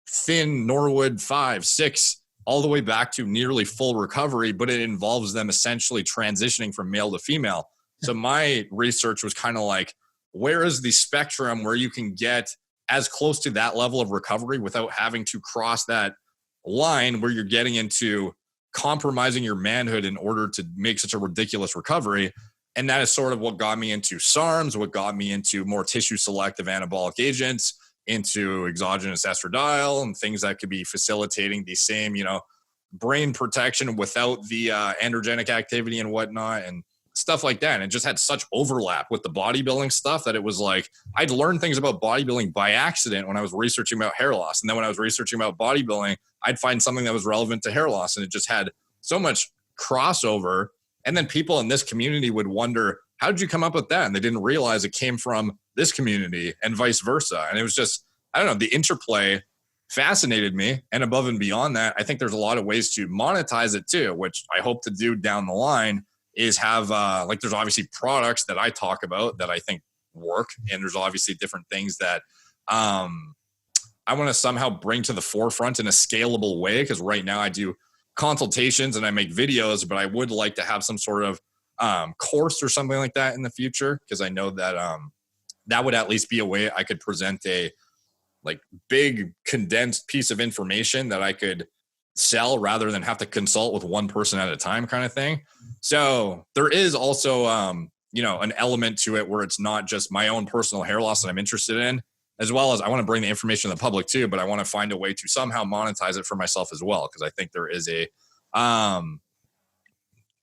thin Norwood 5, 6, all the way back to nearly full recovery, but it involves them essentially transitioning from male to female. So my research was kind of like, where is the spectrum where you can get as close to that level of recovery without having to cross that line where you're getting into compromising your manhood in order to make such a ridiculous recovery? And that is sort of what got me into SARMs, what got me into more tissue selective anabolic agents, into exogenous estradiol and things that could be facilitating the same, brain protection without the androgenic activity and whatnot and stuff like that. And it just had such overlap with the bodybuilding stuff that it was like, I'd learned things about bodybuilding by accident when I was researching about hair loss. And then when I was researching about bodybuilding, I'd find something that was relevant to hair loss. And it just had so much crossover. And then people in this community would wonder, how did you come up with that? And they didn't realize it came from this community and vice versa. And it was just, I don't know, the interplay fascinated me. And above and beyond that, I think there's a lot of ways to monetize it too, which I hope to do down the line, is have like, there's obviously products that I talk about that I think work. And there's obviously different things that I want to somehow bring to the forefront in a scalable way. Because right now I do consultations and I make videos, but I would like to have some sort of course or something like that in the future. Because I know that that would at least be a way I could present a like big condensed piece of information that I could sell rather than have to consult with one person at a time kind of thing. So there is also, an element to it where it's not just my own personal hair loss that I'm interested in, as well as I want to bring the information to the public too, but I want to find a way to somehow monetize it for myself as well. Cause I think there is a,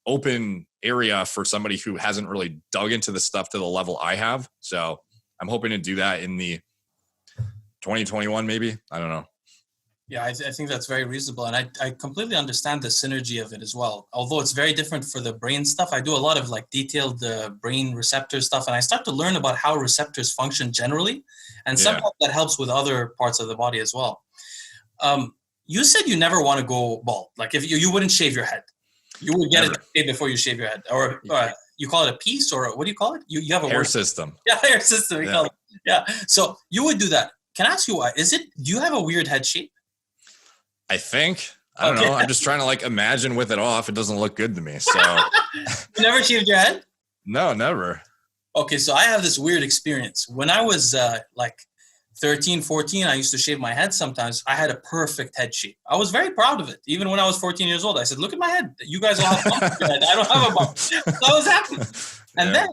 open area for somebody who hasn't really dug into the stuff to the level I have. So I'm hoping to do that in the 2021, maybe. I don't know.
Yeah, I think that's very reasonable. And I completely understand the synergy of it as well. Although it's very different for the brain stuff. I do a lot of like detailed brain receptor stuff. And I start to learn about how receptors function generally. And sometimes that helps with other parts of the body as well. You said you never want to go bald. Like if you wouldn't shave your head. You would get it shaved before you shave your head. Or you call it a piece, or what do you call it? You have a
hair system.
Yeah, hair system. We call it. Yeah. So you would do that. Can I ask you why? Do you have a weird head shape?
I think. I don't know. I'm just trying to like imagine with it off. It doesn't look good to me. So
You never shaved your head?
No, never.
Okay, so I have this weird experience. When I was like 13, 14, I used to shave my head sometimes. I had a perfect head shape. I was very proud of it. Even when I was 14 years old, I said, look at my head. You guys all have bumps in your head. I don't have a bump. So I was happy. And then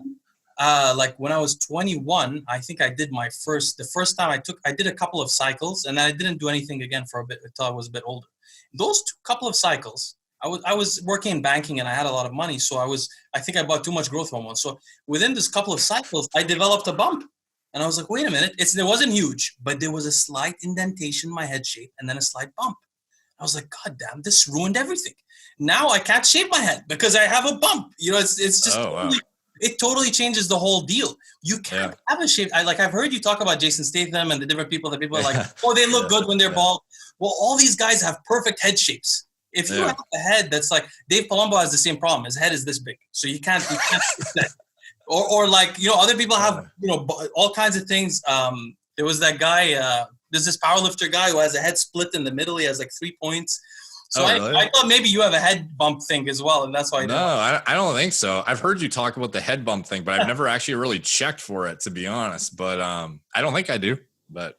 like when I was 21, I think I did the first time I did a couple of cycles, and then I didn't do anything again for a bit until I was a bit older. Those couple of cycles, I was working in banking and I had a lot of money. So I think I bought too much growth hormone. So within this couple of cycles, I developed a bump, and I was like, wait a minute. It wasn't huge, but there was a slight indentation in my head shape and then a slight bump. I was like, God damn, this ruined everything. Now I can't shave my head because I have a bump. It's just, it totally changes the whole deal. You can't have a shape. I've heard you talk about Jason Statham and the different people that people are like, oh, they look good when they're bald. Well, all these guys have perfect head shapes. If you have a head that's like, Dave Palumbo has the same problem. His head is this big. So you can't or like, other people have, all kinds of things. There was that guy, there's this powerlifter guy who has a head split in the middle. He has like 3 points. So
really?
I thought maybe you have a head bump thing as well, and that's why.
No, I don't think so. I've heard you talk about the head bump thing, but I've never actually really checked for it, to be honest. But I don't think I do. But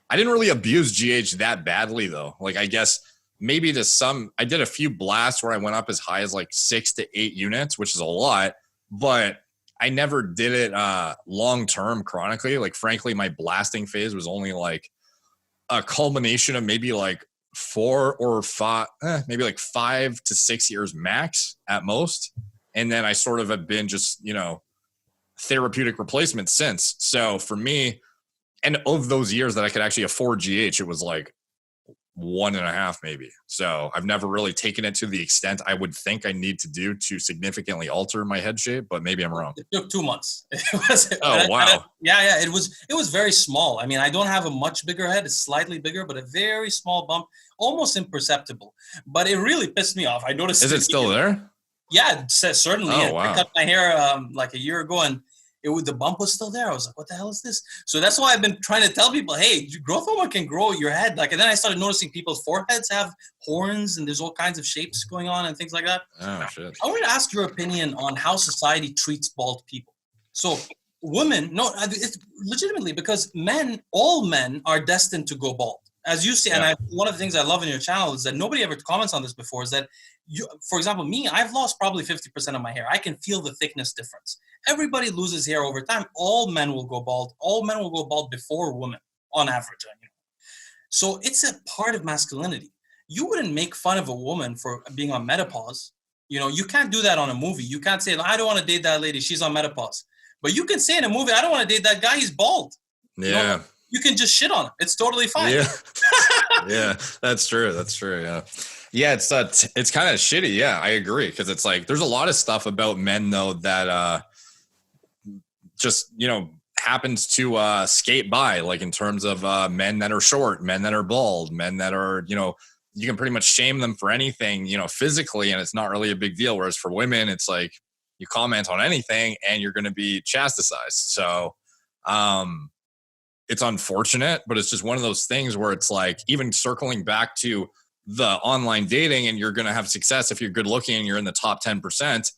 I didn't really abuse GH that badly, though. Like, I guess maybe I did a few blasts where I went up as high as like 6 to 8 units, which is a lot, but I never did it long-term chronically. Like, frankly, my blasting phase was only like a culmination of maybe like 4 or 5, maybe like 5 to 6 years max at most. And then I sort of have been just, therapeutic replacement since. So for me, and of those years that I could actually afford GH, it was like 1.5 maybe. So I've never really taken it to the extent I would think I need to do to significantly alter my head shape, but maybe I'm wrong.
It took 2 months.
Wow.
Yeah. It was very small. I mean, I don't have a much bigger head. It's slightly bigger, but a very small bump, almost imperceptible. But it really pissed me off. I noticed.
Is it still there?
Yeah, certainly.
Oh, wow.
I cut my hair like a year ago, and the bump was still there. I was like, what the hell is this? So that's why I've been trying to tell people, hey, growth hormone can grow your head. Like, and then I started noticing people's foreheads have horns, and there's all kinds of shapes going on and things like that.
Oh, shit.
I wanted to ask your opinion on how society treats bald people. So women, no, it's legitimately because all men are destined to go bald. As you see, and one of the things I love in your channel is that nobody ever comments on this before, is that for example, me, I've lost probably 50% of my hair. I can feel the thickness difference. Everybody loses hair over time. All men will go bald. All men will go bald before women, on average. So it's a part of masculinity. You wouldn't make fun of a woman for being on menopause. You can't do that on a movie. You can't say, I don't want to date that lady, she's on menopause. But you can say in a movie, I don't want to date that guy, he's bald.
Yeah.
You can just shit on him. It's totally fine.
Yeah. Yeah, that's true. Yeah. Yeah, it's kind of shitty. Yeah, I agree. Because it's like there's a lot of stuff about men though that just happens to skate by, like in terms of men that are short, men that are bald, men that are you can pretty much shame them for anything physically, and it's not really a big deal. Whereas for women, it's like you comment on anything and you're going to be chastised. So it's unfortunate, but it's just one of those things where it's like, even circling back to the online dating, and you're going to have success if you're good looking and you're in the top 10%,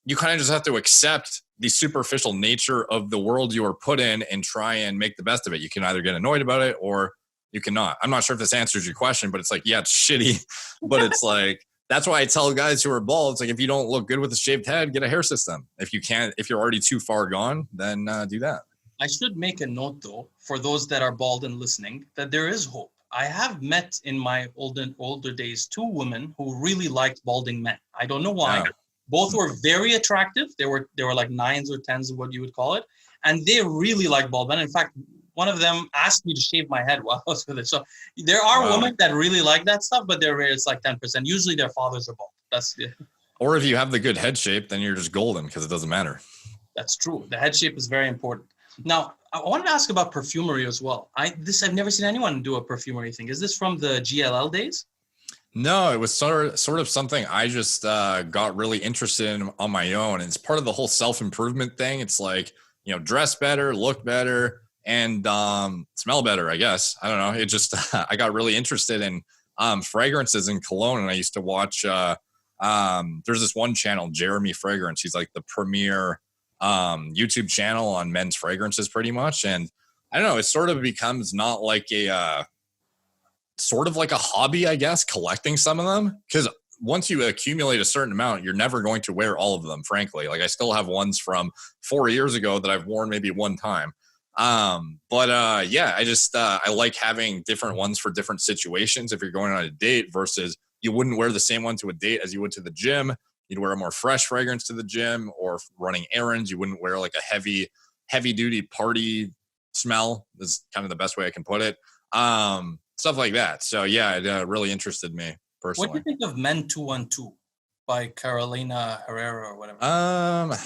you kind of just have to accept the superficial nature of the world you are put in and try and make the best of it. You can either get annoyed about it or you cannot. I'm not sure if this answers your question, but it's like, yeah, it's shitty, but it's like, that's why I tell guys who are bald, it's like, if you don't look good with a shaved head, get a hair system. If you're already too far gone, then do that.
I should make a note, though, for those that are bald and listening, that there is hope. I have met in my older days 2 women who really liked balding men. I don't know why.
Yeah.
Both were very attractive. They were like 9s or 10s, what you would call it. And they really like bald men. In fact, one of them asked me to shave my head while I was with it. So there are women that really like that stuff, but it's like 10%. Usually their fathers are bald.
Or if you have the good head shape, then you're just golden because it doesn't matter.
That's true. The head shape is very important. Now, I wanted to ask about Perfumery as well. I've never seen anyone do a Perfumery thing. Is this from the GLL days?
No, it was sort of something I just got really interested in on my own. And it's part of the whole self-improvement thing. It's like, dress better, look better, and smell better, I guess. I don't know. It just, I got really interested in fragrances and cologne. And I used to watch, there's this one channel, Jeremy Fragrance. He's like the premier YouTube channel on men's fragrances pretty much. And I don't know, it sort of becomes not like sort of like a hobby, I guess, collecting some of them. Because once you accumulate a certain amount, you're never going to wear all of them, frankly. Like I still have ones from 4 years ago that I've worn maybe one time. Yeah, I just, I like having different ones for different situations. If you're going on a date versus you wouldn't wear the same one to a date as you would to the gym. You'd wear a more fresh fragrance to the gym, or running errands. You wouldn't wear like a heavy duty party smell is kind of the best way I can put it. Stuff like that. So yeah, it really interested me personally.
What do you think of Men 212 by Carolina Herrera or whatever?
I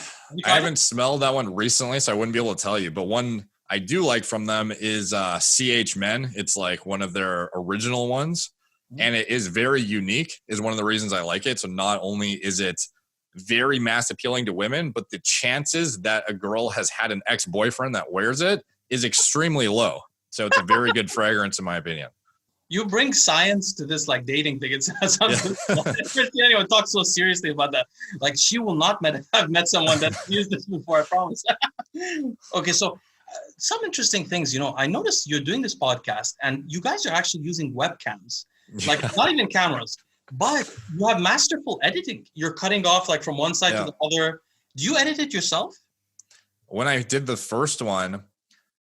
haven't smelled that one recently, so I wouldn't be able to tell you. But one I do like from them is CH Men. It's like one of their original ones. And it is very unique, is one of the reasons I like it. So not only is it very mass appealing to women, but the chances that a girl has had an ex-boyfriend that wears it is extremely low. So it's a very good fragrance in my opinion.
You bring science to this like dating thing. It sounds anyone talks so seriously about that. Like she will not have met someone that used this before. I promise. Okay, so some interesting things. I noticed you're doing this podcast, and you guys are actually using webcams, like not even cameras, but you have masterful editing. You're cutting off like from one side to the other. Do you edit it yourself?
When I did the first one,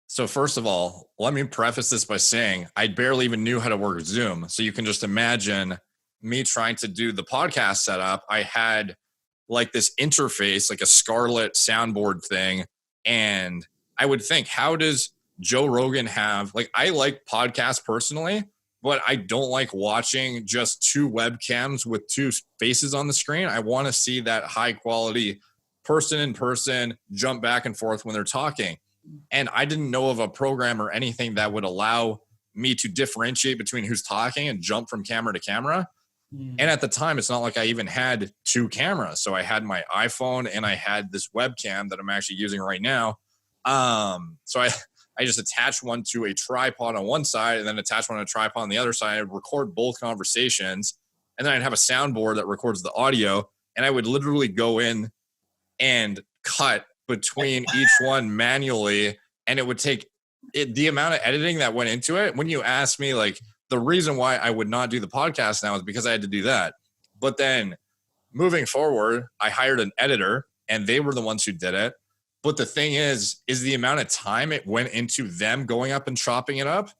so first of all, let me preface this by saying I barely even knew how to work Zoom. So you can just imagine me trying to do the podcast setup. I had like this interface, like a Scarlett soundboard thing. And I would think, how does Joe Rogan have, like, I like podcasts personally, but I don't like watching just two webcams with two faces on the screen. I want to see that high quality person in person jump back and forth when they're talking. And I didn't know of a program or anything that would allow me to differentiate between who's talking and jump from camera to camera. And at the time, it's not like I even had two cameras. So I had my iPhone and I had this webcam that I'm actually using right now. So I just attached one to a tripod on one side and then attached one to a tripod on the other side. I'd record both conversations. And then I'd have a soundboard that records the audio. And I would literally go in and cut between each one manually, and it would take the amount of editing that went into it. When you ask me, like, the reason why I would not do the podcast now is because I had to do that. But then moving forward, I hired an editor and they were the ones who did it. But the thing is the amount of time it went into them going up and chopping it up,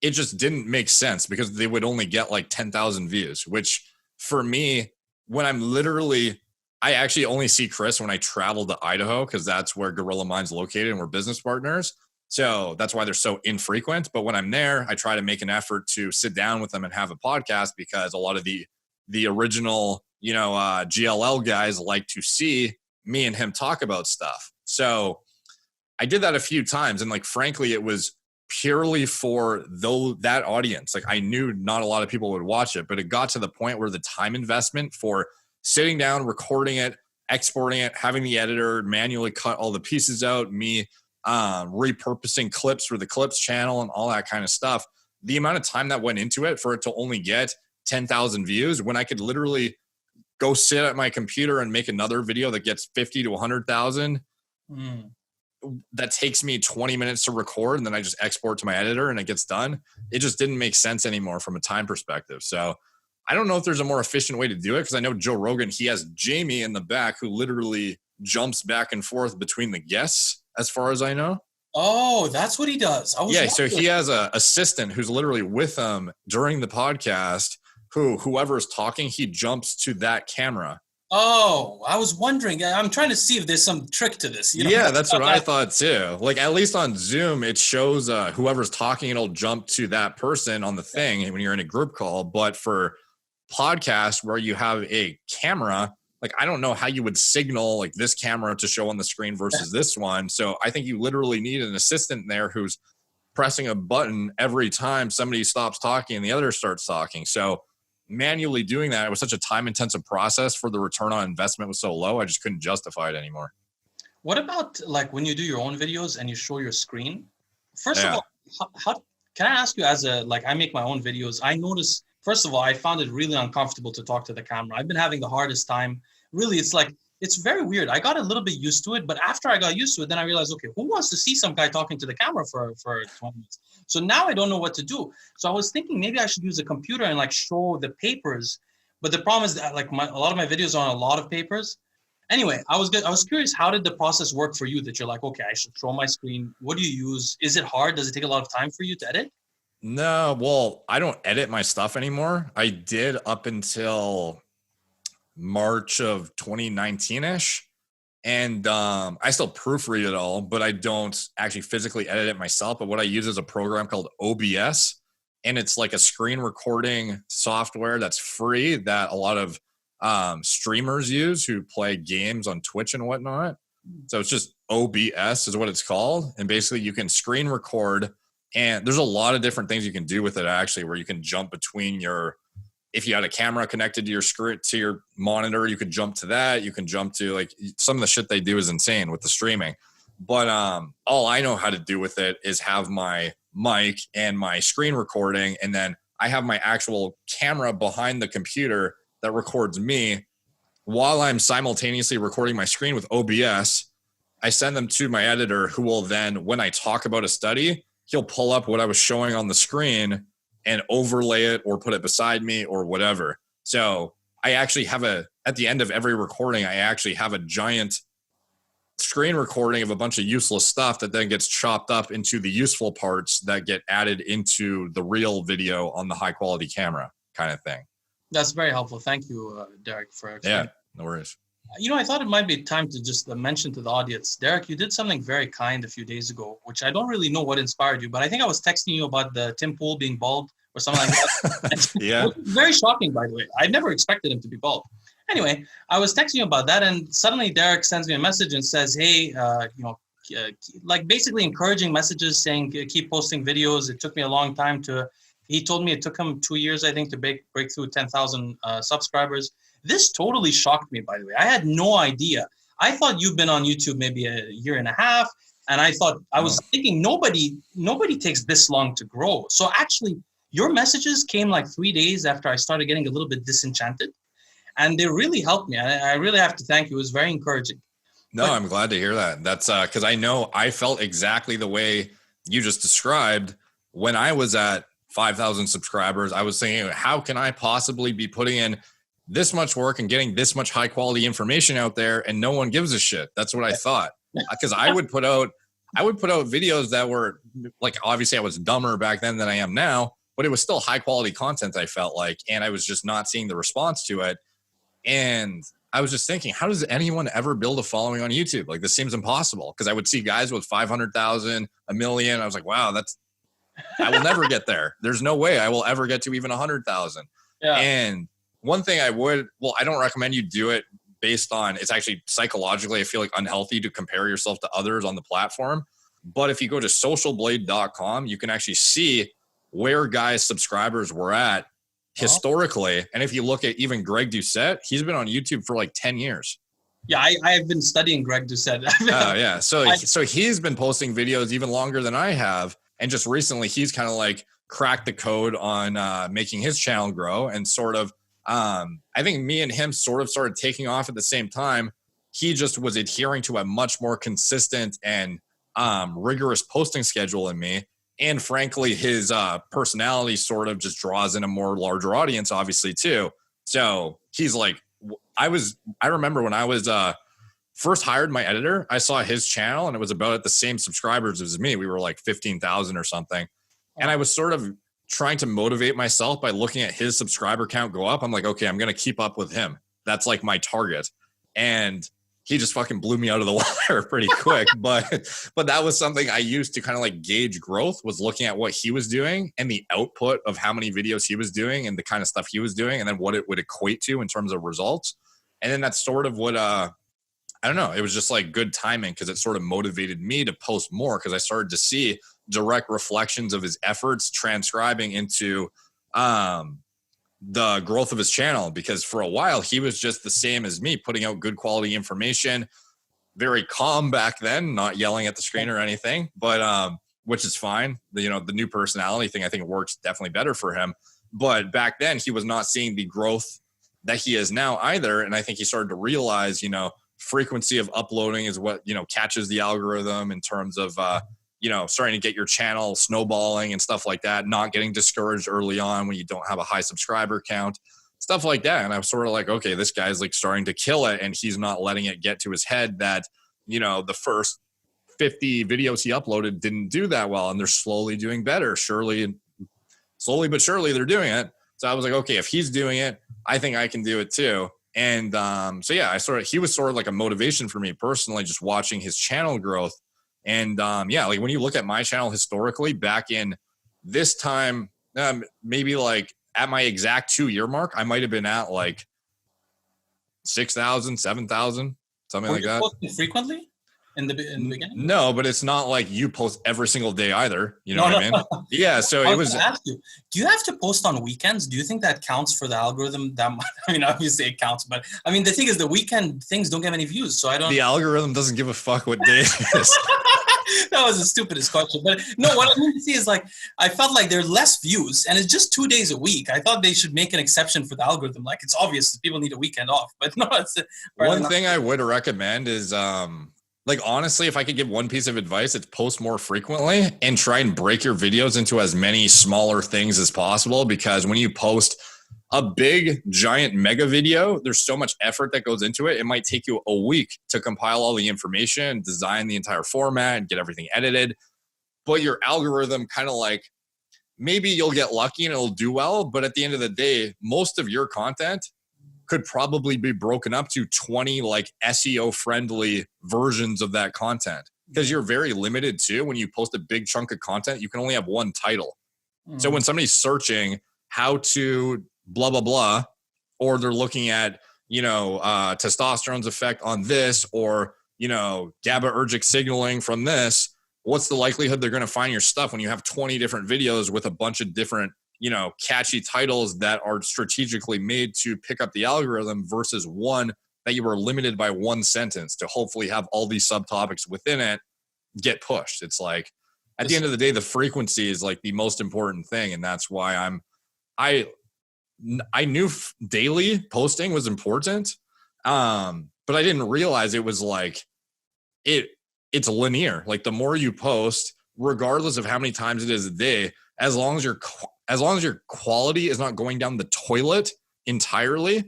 it just didn't make sense because they would only get like 10,000 views, which for me, when I actually only see Chris when I travel to Idaho because that's where Gorilla Mind's located and we're business partners. So that's why they're so infrequent. But when I'm there, I try to make an effort to sit down with them and have a podcast because a lot of the original, GLL guys like to see me and him talk about stuff. So I did that a few times. And like, frankly, it was purely for that audience. Like I knew not a lot of people would watch it, but it got to the point where the time investment for sitting down, recording it, exporting it, having the editor manually cut all the pieces out, me repurposing clips for the clips channel and all that kind of stuff. The amount of time that went into it for it to only get 10,000 views when I could literally go sit at my computer and make another video that gets 50 to 100,000. That takes me 20 minutes to record and then I just export to my editor and it gets done. It just didn't make sense anymore from a time perspective. So I don't know if there's a more efficient way to do it because I know Joe Rogan, he has Jamie in the back who literally jumps back and forth between the guests, as far as I know.
Oh, that's what he does.
So he has an assistant who's literally with him during the podcast whoever's talking, he jumps to that camera.
Oh, I was wondering. I'm trying to see if there's some trick to this.
Yeah, that's what I thought too. Like at least on Zoom, it shows whoever's talking, it'll jump to that person on the thing when you're in a group call. But for podcast where you have a camera, like I don't know how you would signal like this camera to show on the screen versus this one. So I think you literally need an assistant there who's pressing a button every time somebody stops talking and the other starts talking. So manually doing that, it was such a time intensive process for the return on investment was so low. I just couldn't justify it anymore.
What about like when you do your own videos and you show your screen? First of all, how can I ask you I make my own videos. I notice, first of all, I found it really uncomfortable to talk to the camera. I've been having the hardest time. Really, it's very weird. I got a little bit used to it, but after I got used to it, then I realized, okay, who wants to see some guy talking to the camera for 20 minutes? So now I don't know what to do. So I was thinking maybe I should use a computer and like show the papers. But the problem is that like a lot of my videos are on a lot of papers. Anyway, I was curious, how did the process work for you that you're like, okay, I should show my screen. What do you use? Is it hard? Does it take a lot of time for you to edit?
No, well, I don't edit my stuff anymore. I did up until March of 2019-ish. And I still proofread it all, but I don't actually physically edit it myself. But what I use is a program called OBS. And it's like a screen recording software that's free that a lot of streamers use who play games on Twitch and whatnot. So it's just OBS is what it's called. And basically you can screen record. And there's a lot of different things you can do with it actually, where you can jump between if you had a camera connected to your screen, to your monitor, you could jump to that. You can jump to like some of the shit they do is insane with the streaming. But all I know how to do with it is have my mic and my screen recording. And then I have my actual camera behind the computer that records me while I'm simultaneously recording my screen with OBS. I send them to my editor, who will then, when I talk about a study, he'll pull up what I was showing on the screen and overlay it or put it beside me or whatever. So I actually have at the end of every recording, I actually have a giant screen recording of a bunch of useless stuff that then gets chopped up into the useful parts that get added into the real video on the high quality camera kind of thing.
That's very helpful. Thank you, Derek, for explaining.
Yeah, no worries.
I thought it might be time to just mention to the audience, Derek, you did something very kind a few days ago, which I don't really know what inspired you, but I think I was texting you about the Tim Pool being bald or something like that.
Yeah.
Very shocking, by the way. I never expected him to be bald. Anyway, I was texting you about that, and suddenly Derek sends me a message and says, hey, like basically encouraging messages saying, keep posting videos. It took me a long time he told me it took him 2 years, I think, to break through 10,000 subscribers. This totally shocked me, by the way. I had no idea. I thought you've been on YouTube maybe a year and a half, and I was thinking nobody takes this long to grow. So actually, your messages came like 3 days after I started getting a little bit disenchanted, and they really helped me. I really have to thank you. It was very encouraging.
No, I'm glad to hear that. That's because I know I felt exactly the way you just described when I was at 5,000 subscribers. I was thinking, how can I possibly be putting in this much work and getting this much high quality information out there and no one gives a shit? That's what I thought. Because I would put out videos that were like, obviously I was dumber back then than I am now, but it was still high quality content, I felt like, and I was just not seeing the response to it. And I was just thinking, how does anyone ever build a following on YouTube? Like, this seems impossible. Because I would see guys with 500,000, a million. I was like, wow, I will never get there. There's no way I will ever get to even 100,000. Yeah. And one thing I don't recommend you do it based on, it's actually psychologically, I feel like unhealthy to compare yourself to others on the platform. But if you go to socialblade.com, you can actually see where guys' subscribers were at historically. And if you look at even Greg Doucette, he's been on YouTube for like 10 years.
Yeah, I have been studying Greg Doucette.
Oh, yeah. So he's been posting videos even longer than I have. And just recently, he's kind of like cracked the code on making his channel grow and sort of, I think me and him sort of started taking off at the same time. He just was adhering to a much more consistent and rigorous posting schedule than me. And frankly, his personality sort of just draws in a more larger audience, obviously, too. So he's like, I remember when I was first hired my editor, I saw his channel and it was about at the same subscribers as me. We were like 15,000 or something. And I was sort of trying to motivate myself by looking at his subscriber count go up. I'm like, okay, I'm going to keep up with him. That's like my target. And he just fucking blew me out of the water pretty quick. But that was something I used to kind of like gauge growth, was looking at what he was doing and the output of how many videos he was doing and the kind of stuff he was doing, and then what it would equate to in terms of results. And then that's sort of what, I don't know, it was just like good timing, because it sort of motivated me to post more, because I started to see direct reflections of his efforts transcribing into the growth of his channel. Because for a while he was just the same as me, putting out good quality information, very calm back then, not yelling at the screen or anything, but which is fine. The new personality thing, I think it works definitely better for him. But back then he was not seeing the growth that he is now either. And I think he started to realize, frequency of uploading is what, catches the algorithm in terms of, starting to get your channel snowballing and stuff like that, not getting discouraged early on when you don't have a high subscriber count, stuff like that. And I was sort of like, okay, this guy's like starting to kill it, and he's not letting it get to his head that, the first 50 videos he uploaded didn't do that well, and they're slowly doing better. Slowly but surely they're doing it. So I was like, okay, if he's doing it, I think I can do it too. And he was sort of like a motivation for me personally, just watching his channel growth. And like when you look at my channel historically, back in this time, maybe like at my exact 2-year mark, I might have been at like 6,000, 7,000, something like that.
Posting frequently in the beginning?
No, but it's not like you post every single day either. You know what I mean? Yeah. So
I was ask you, do you have to post on weekends? Do you think that counts for the algorithm? Obviously it counts, but the thing is, the weekend things don't get many views. So the
algorithm doesn't give a fuck what day it is.
That was the stupidest question. But no, what I mean to see is like, I felt like there are less views and it's just 2 days a week. I thought they should make an exception for the algorithm. Like, it's obvious people need a weekend off, but no, it's
one thing I would recommend is, like, honestly, if I could give one piece of advice, it's post more frequently and try and break your videos into as many smaller things as possible. Because when you post a big, giant mega video, there's so much effort that goes into it. It might take you a week to compile all the information, design the entire format, and get everything edited. But your algorithm kind of like, maybe you'll get lucky and it'll do well. But at the end of the day, most of your content could probably be broken up to 20 like SEO friendly versions of that content, because you're very limited too. When you post a big chunk of content, you can only have one title. So when somebody's searching how to blah, blah, blah, or they're looking at, testosterone's effect on this, or, GABAergic signaling from this, what's the likelihood they're going to find your stuff when you have 20 different videos with a bunch of different, catchy titles that are strategically made to pick up the algorithm, versus one that you were limited by one sentence to hopefully have all these subtopics within it get pushed. It's like, at the end of the day, the frequency is like the most important thing. And that's why I knew daily posting was important. But I didn't realize it was like, it's linear. Like, the more you post, regardless of how many times it is a day, as long as your quality is not going down the toilet entirely,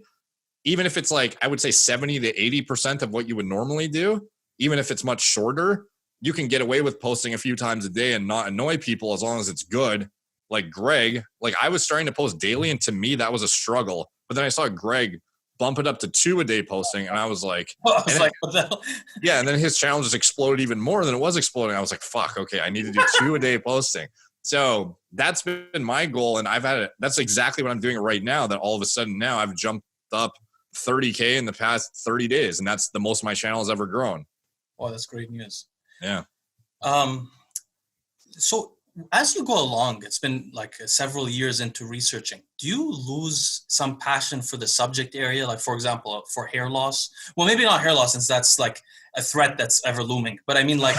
even if it's like, I would say 70 to 80% of what you would normally do, even if it's much shorter, you can get away with posting a few times a day and not annoy people as long as it's good. Like Greg, like I was starting to post daily, and to me that was a struggle. But then I saw Greg bump it up to 2 a day posting, and I was like, what the hell? Yeah, and then his channel just exploded even more than it was exploding. I was like, fuck, okay, I need to do 2 a day posting. So that's been my goal, and that's exactly what I'm doing right now. That all of a sudden now I've jumped up 30K in the past 30 days, and that's the most my channel has ever grown.
Oh, that's great news.
Yeah.
So as you go along, it's been like several years into researching, do you lose some passion for the subject area? Like, for example, for hair loss? Well, maybe not hair loss, since that's like a threat that's ever looming. But I mean, like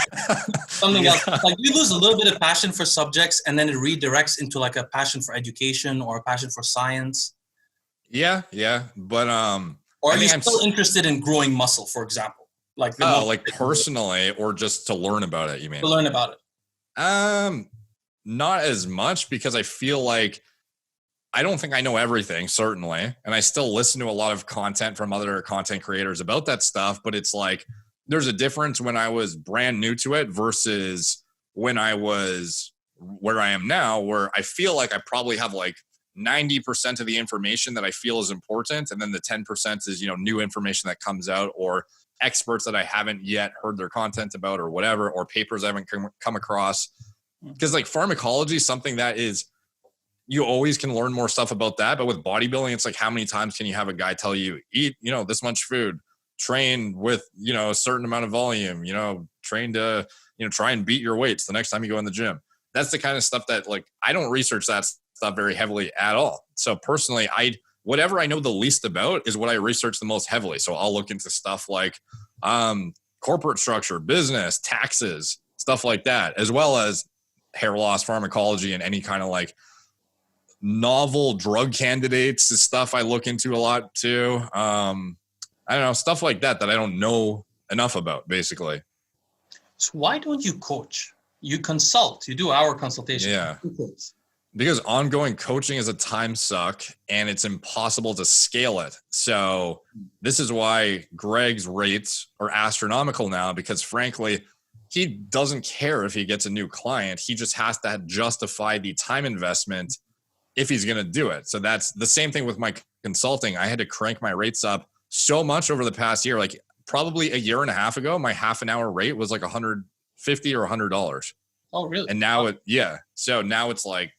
something else. Like, you lose a little bit of passion for subjects, and then it redirects into like a passion for education or a passion for science.
Yeah. But
or are you still interested in growing muscle, for example? Like
personally, or just to learn about it, you mean?
To learn about it.
Not as much, because I feel like I don't think I know everything, certainly. And I still listen to a lot of content from other content creators about that stuff. But it's like, there's a difference when I was brand new to it versus when I was where I am now, where I feel like I probably have like 90% of the information that I feel is important. And then the 10% is, new information that comes out, or experts that I haven't yet heard their content about, or whatever, or papers I haven't come across. Because like pharmacology is something that is, you always can learn more stuff about that. But with bodybuilding, it's like, how many times can you have a guy tell you, eat, this much food, train with, a certain amount of volume, train to, try and beat your weights the next time you go in the gym. That's the kind of stuff that, like, I don't research that stuff very heavily at all. So personally, whatever I know the least about is what I research the most heavily. So I'll look into stuff like corporate structure, business, taxes, stuff like that, as well as hair loss, pharmacology, and any kind of like novel drug candidates is stuff I look into a lot too. I don't know, stuff like that I don't know enough about, basically.
So why don't you coach? You consult, you do hour consultation.
Yeah. Because ongoing coaching is a time suck, and it's impossible to scale it. So this is why Greg's rates are astronomical now, because frankly, he doesn't care if he gets a new client. He just has to justify the time investment if he's going to do it. So that's the same thing with my consulting. I had to crank my rates up so much over the past year. Like, probably a year and a half ago, my half an hour rate was like $150 or $100.
Oh, really?
And now so now it's like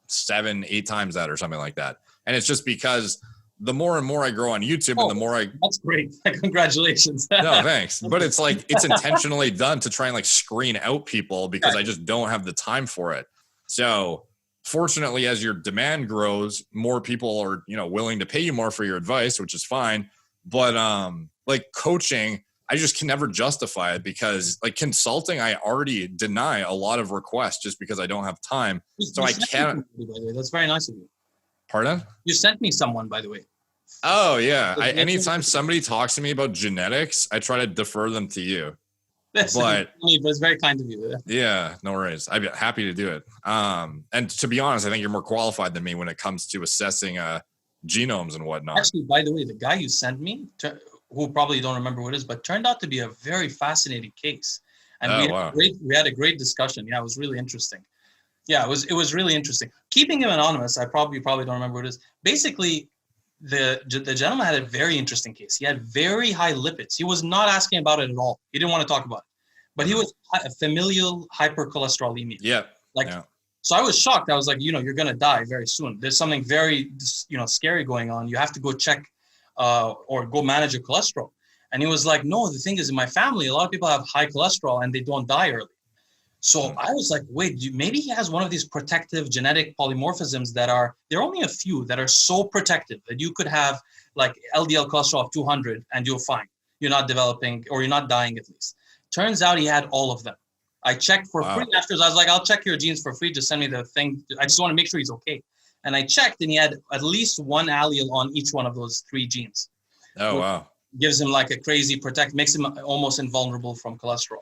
7-8 times that or something like that. And it's just because the more and more I grow on YouTube, and the more
that's great. Congratulations.
No, thanks. But it's like, it's intentionally done to try and like screen out people, because I just don't have the time for it. So fortunately, as your demand grows, more people are, willing to pay you more for your advice, which is fine. But like coaching, I just can never justify it because like consulting, I already deny a lot of requests just because I don't have time. So I can't.
By the way. That's very nice of you.
Pardon?
You sent me someone, by the way.
Oh yeah. Anytime somebody talks to me about genetics, I try to defer them to you. But
it's very kind of you.
Yeah, no worries. I'd be happy to do it. And to be honest, I think you're more qualified than me when it comes to assessing genomes and whatnot.
Actually, by the way, the guy you sent me, who probably don't remember what it is, but turned out to be a very fascinating case. And we had a great discussion. Yeah, it was really interesting. Yeah, it was really interesting. Keeping him anonymous, I probably don't remember what it is. Basically, the gentleman had a very interesting case. He had very high lipids. He was not asking about it at all. He didn't want to talk about it. But he was familial hypercholesterolemia.
Yeah.
So I was shocked. I was like, you're going to die very soon. There's something very, scary going on. You have to go check or go manage your cholesterol. And he was like, no, the thing is in my family, a lot of people have high cholesterol and they don't die early. So I was like, wait, maybe he has one of these protective genetic polymorphisms there are only a few that are so protective that you could have like LDL cholesterol of 200 and you're fine. You're not developing or you're not dying at least. Turns out he had all of them. I checked for free afterwards. I was like, I'll check your genes for free. Just send me the thing. I just want to make sure he's okay. And I checked and he had at least one allele on each one of those 3 genes.
Oh, wow.
Gives him like a crazy makes him almost invulnerable from cholesterol.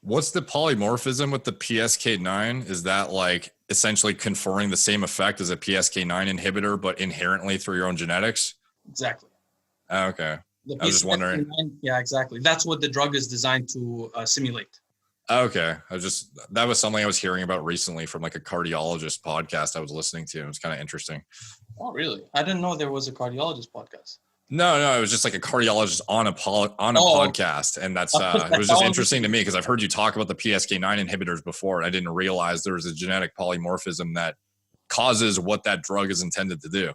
What's the polymorphism with the PSK9? Is that like essentially conferring the same effect as a PSK9 inhibitor, but inherently through your own genetics?
Exactly.
Okay. I was just wondering.
Yeah, exactly. That's what the drug is designed to simulate.
Okay. That was something I was hearing about recently from like a cardiologist podcast I was listening to. It was kind of interesting.
Oh, really? I didn't know there was a cardiologist podcast.
No, it was just like a cardiologist on a podcast. And that's, it was just interesting to me because I've heard you talk about the PSK9 inhibitors before. And I didn't realize there was a genetic polymorphism that causes what that drug is intended to do.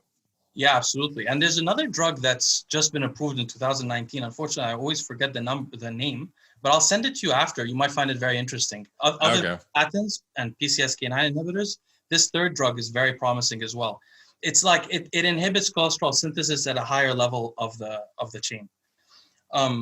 Yeah, absolutely. And there's another drug that's just been approved in 2019. Unfortunately, I always forget the name, but I'll send it to you after. You might find it very interesting. Other statins and PCSK9 inhibitors, this third drug is very promising as well. It's like it inhibits cholesterol synthesis at a higher level of the chain. I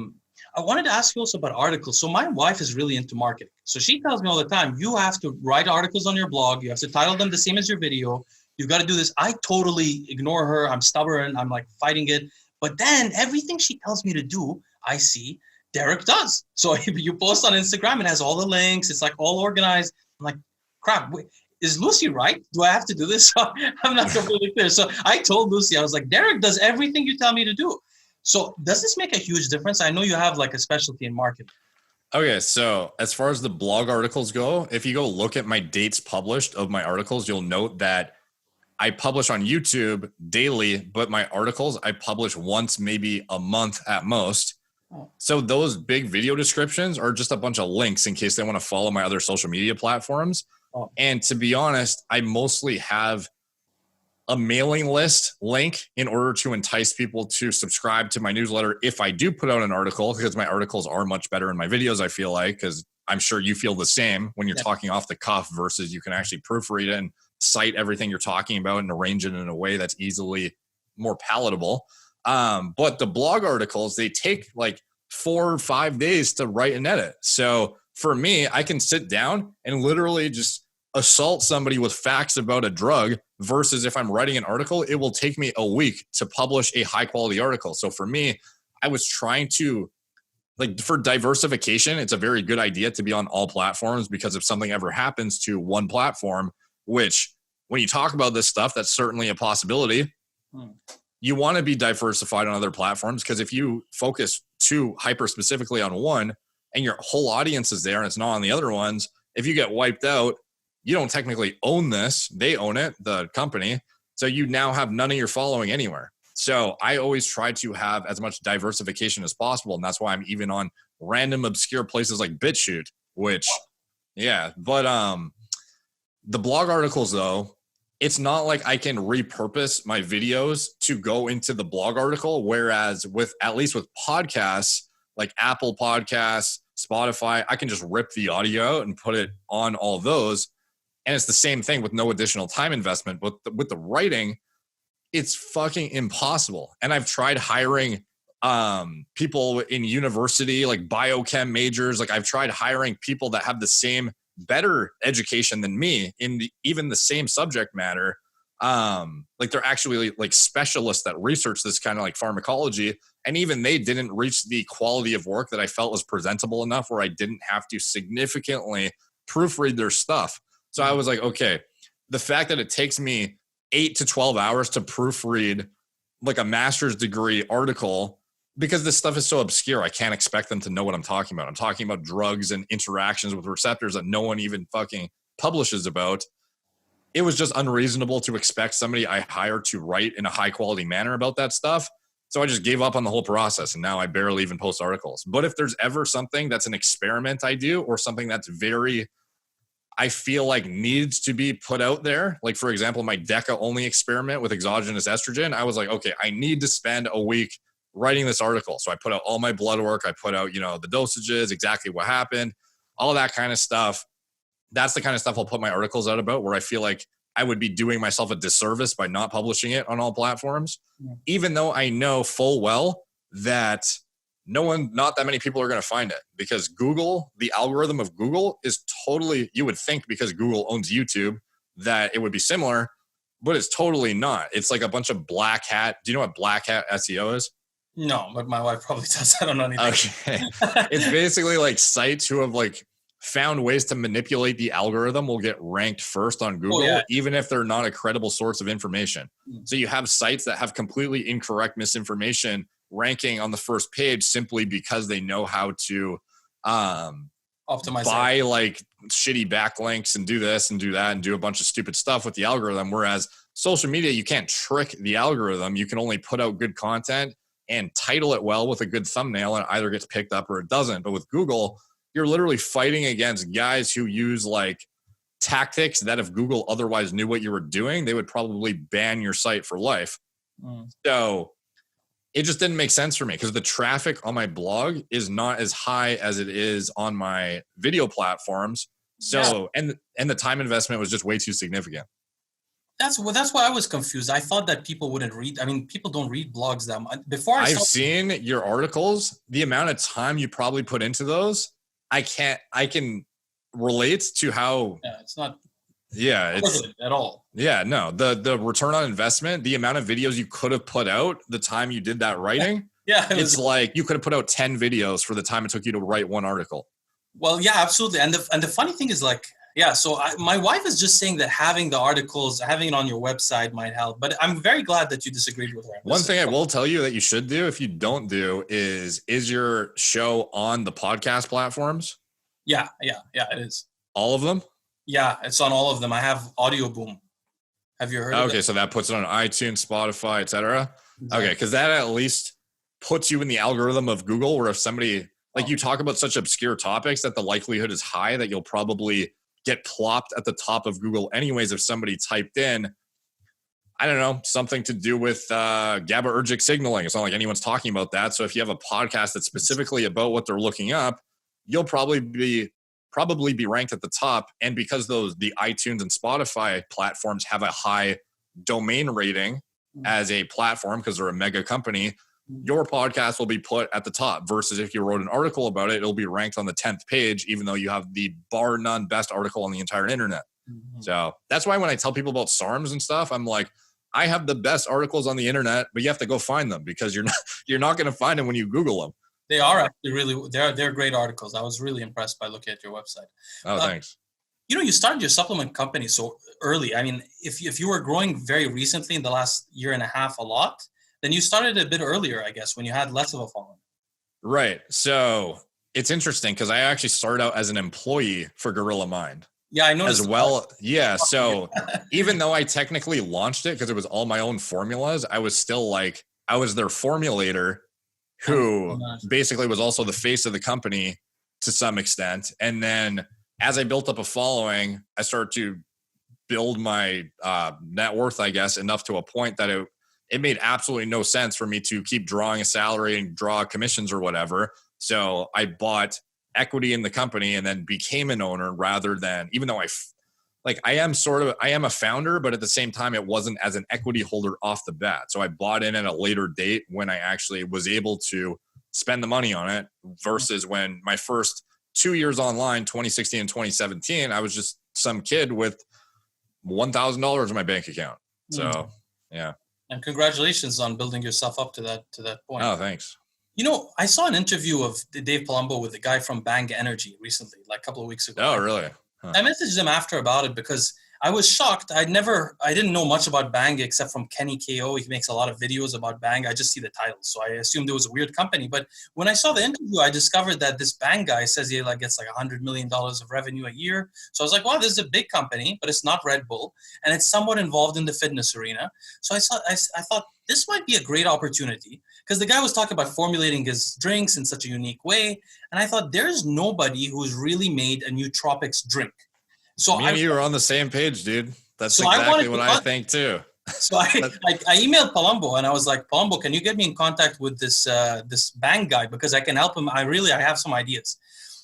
wanted to ask you also about articles. So my wife is really into marketing. So she tells me all the time, you have to write articles on your blog. You have to title them the same as your video. You've got to do this. I totally ignore her. I'm stubborn. I'm like fighting it. But then everything she tells me to do, I see Derek does. So if you post on Instagram, it has all the links. It's like all organized. I'm like, crap. Wait, is Lucie right? Do I have to do this? I'm not completely clear. So I told Lucie, I was like, Derek does everything you tell me to do. So does this make a huge difference? I know you have like a specialty in marketing.
Okay, so as far as the blog articles go, if you go look at my dates published of my articles, you'll note that I publish on YouTube daily, but my articles I publish once, maybe a month at most. So those big video descriptions are just a bunch of links in case they want to follow my other social media platforms. And to be honest, I mostly have a mailing list link in order to entice people to subscribe to my newsletter if I do put out an article, because my articles are much better in my videos, I feel like, because I'm sure you feel the same when you're talking off the cuff versus you can actually proofread it and cite everything you're talking about and arrange it in a way that's easily more palatable. But the blog articles, they take like 4 or 5 days to write and edit. So for me, I can sit down and literally just assault somebody with facts about a drug versus if I'm writing an article, it will take me a week to publish a high quality article. So for me, I was trying to, like, for diversification, it's a very good idea to be on all platforms, because if something ever happens to one platform, which when you talk about this stuff, that's certainly a possibility. You want to be diversified on other platforms, because if you focus too hyper specifically on one and your whole audience is there and it's not on the other ones, if you get wiped out, you don't technically own this. They own it, the company. So you now have none of your following anywhere. So I always try to have as much diversification as possible. And that's why I'm even on random obscure places like BitChute, which, but the blog articles though, it's not like I can repurpose my videos to go into the blog article. Whereas at least with podcasts, like Apple Podcasts, Spotify, I can just rip the audio out and put it on all those. And it's the same thing with no additional time investment. But with the writing, it's fucking impossible. And I've tried hiring people in university, like biochem majors. Like I've tried hiring people that have the same better education than me in even the same subject matter. Like they're actually like specialists that research this kind of like pharmacology. And even they didn't reach the quality of work that I felt was presentable enough where I didn't have to significantly proofread their stuff. So I was like, okay, the fact that it takes me 8 to 12 hours to proofread like a master's degree article, because this stuff is so obscure, I can't expect them to know what I'm talking about. I'm talking about drugs and interactions with receptors that no one even fucking publishes about. It was just unreasonable to expect somebody I hired to write in a high quality manner about that stuff. So I just gave up on the whole process, and now I barely even post articles. But if there's ever something that's an experiment I do, or something that's I feel like needs to be put out there, like for example, my DECA only experiment with exogenous estrogen, I was like, okay, I need to spend a week writing this article. So I put out all my blood work. I put out, the dosages, exactly what happened, all that kind of stuff. That's the kind of stuff I'll put my articles out about, where I feel like I would be doing myself a disservice by not publishing it on all platforms, even though I know full well that not that many people are going to find it, because Google, the algorithm of Google is totally, you would think because Google owns YouTube that it would be similar, but it's totally not. It's like a bunch of black hat. Do you know what black hat SEO is?
No, but my wife probably does. I don't know anything.
Okay. It's basically like sites who have like found ways to manipulate the algorithm will get ranked first on Google, even if they're not a credible source of information. So you have sites that have completely incorrect misinformation ranking on the first page simply because they know how to
optimize,
buy like shitty backlinks and do this and do that and do a bunch of stupid stuff with the algorithm. Whereas social media, you can't trick the algorithm. You can only put out good content and title it well with a good thumbnail, and it either gets picked up or it doesn't. But with Google, you're literally fighting against guys who use like tactics that if Google otherwise knew what you were doing, they would probably ban your site for life. So it just didn't make sense for me, because the traffic on my blog is not as high as it is on my video platforms. So, and the time investment was just way too significant.
That's why I was confused. I thought that people wouldn't read. I mean, people don't read blogs that much.
I've seen your articles, the amount of time you probably put into those. I can relate to how.
Yeah, it's not.
Yeah, it's
at all.
Yeah, no, the return on investment, the amount of videos you could have put out, the time you did that writing. It's like you could have put out 10 videos for the time it took you to write one article.
Well, yeah, absolutely. And the funny thing is, like, so my wife is just saying that having the articles, having it on your website might help. But I'm very glad that you disagreed with her.
One thing I will tell you that you should do, if you don't do, is your show on the podcast platforms?
Yeah, it is.
All of them?
Yeah, it's on all of them. I have Audio Boom. Have you heard of it?
Okay, so that puts it on iTunes, Spotify, etc. Exactly. Okay, because that at least puts you in the algorithm of Google, where if somebody, like you talk about such obscure topics, that the likelihood is high that you'll probably get plopped at the top of Google anyways if somebody typed in, I don't know, something to do with GABAergic signaling. It's not like anyone's talking about that. So if you have a podcast that's specifically about what they're looking up, you'll probably be ranked at the top. And because the iTunes and Spotify platforms have a high domain rating as a platform, because they're a mega company, your podcast will be put at the top, versus if you wrote an article about it, it'll be ranked on the 10th page, even though you have the bar none best article on the entire internet. So that's why when I tell people about SARMs and stuff, I'm like, I have the best articles on the internet, but you have to go find them, because you're not going to find them when you Google them.
They are actually they're great articles. I was really impressed by looking at your website.
Oh, thanks.
You started your supplement company so early. I mean, if you were growing very recently in the last year and a half a lot, then you started a bit earlier, I guess, when you had less of a following.
Right. So it's interesting, because I actually started out as an employee for Gorilla Mind.
Yeah, I noticed.
As well. Yeah. So even though I technically launched it because it was all my own formulas, I was still like, I was their formulator, who basically was also the face of the company to some extent. And then as I built up a following, I started to build my net worth, I guess, enough to a point that it made absolutely no sense for me to keep drawing a salary and draw commissions or whatever. So I bought equity in the company and then became an owner, rather than, even though like I am a founder, but at the same time, it wasn't as an equity holder off the bat. So I bought in at a later date when I actually was able to spend the money on it versus when my first 2 years online, 2016 and 2017, I was just some kid with $1,000 in my bank account. So, yeah.
And congratulations on building yourself up to that point.
Oh, thanks.
You know, I saw an interview of Dave Palumbo with the guy from Bang Energy recently, like a couple of weeks ago.
Oh, really?
Huh. I messaged him after about it because I was shocked. I didn't know much about Bang except from Kenny KO. He makes a lot of videos about Bang. I just see the titles, so I assumed it was a weird company. But when I saw the interview, I discovered that this Bang guy says he gets like $100 million of revenue a year. So I was like, wow, this is a big company, but it's not Red Bull, and it's somewhat involved in the fitness arena. So I thought this might be a great opportunity because the guy was talking about formulating his drinks in such a unique way, and I thought there's nobody who's really made a nootropics drink. So
Me and you are on the same page, dude. That's exactly what I think too.
So I emailed Palumbo and I was like, Palumbo, can you get me in contact with this Bang guy because I can help him. I have some ideas.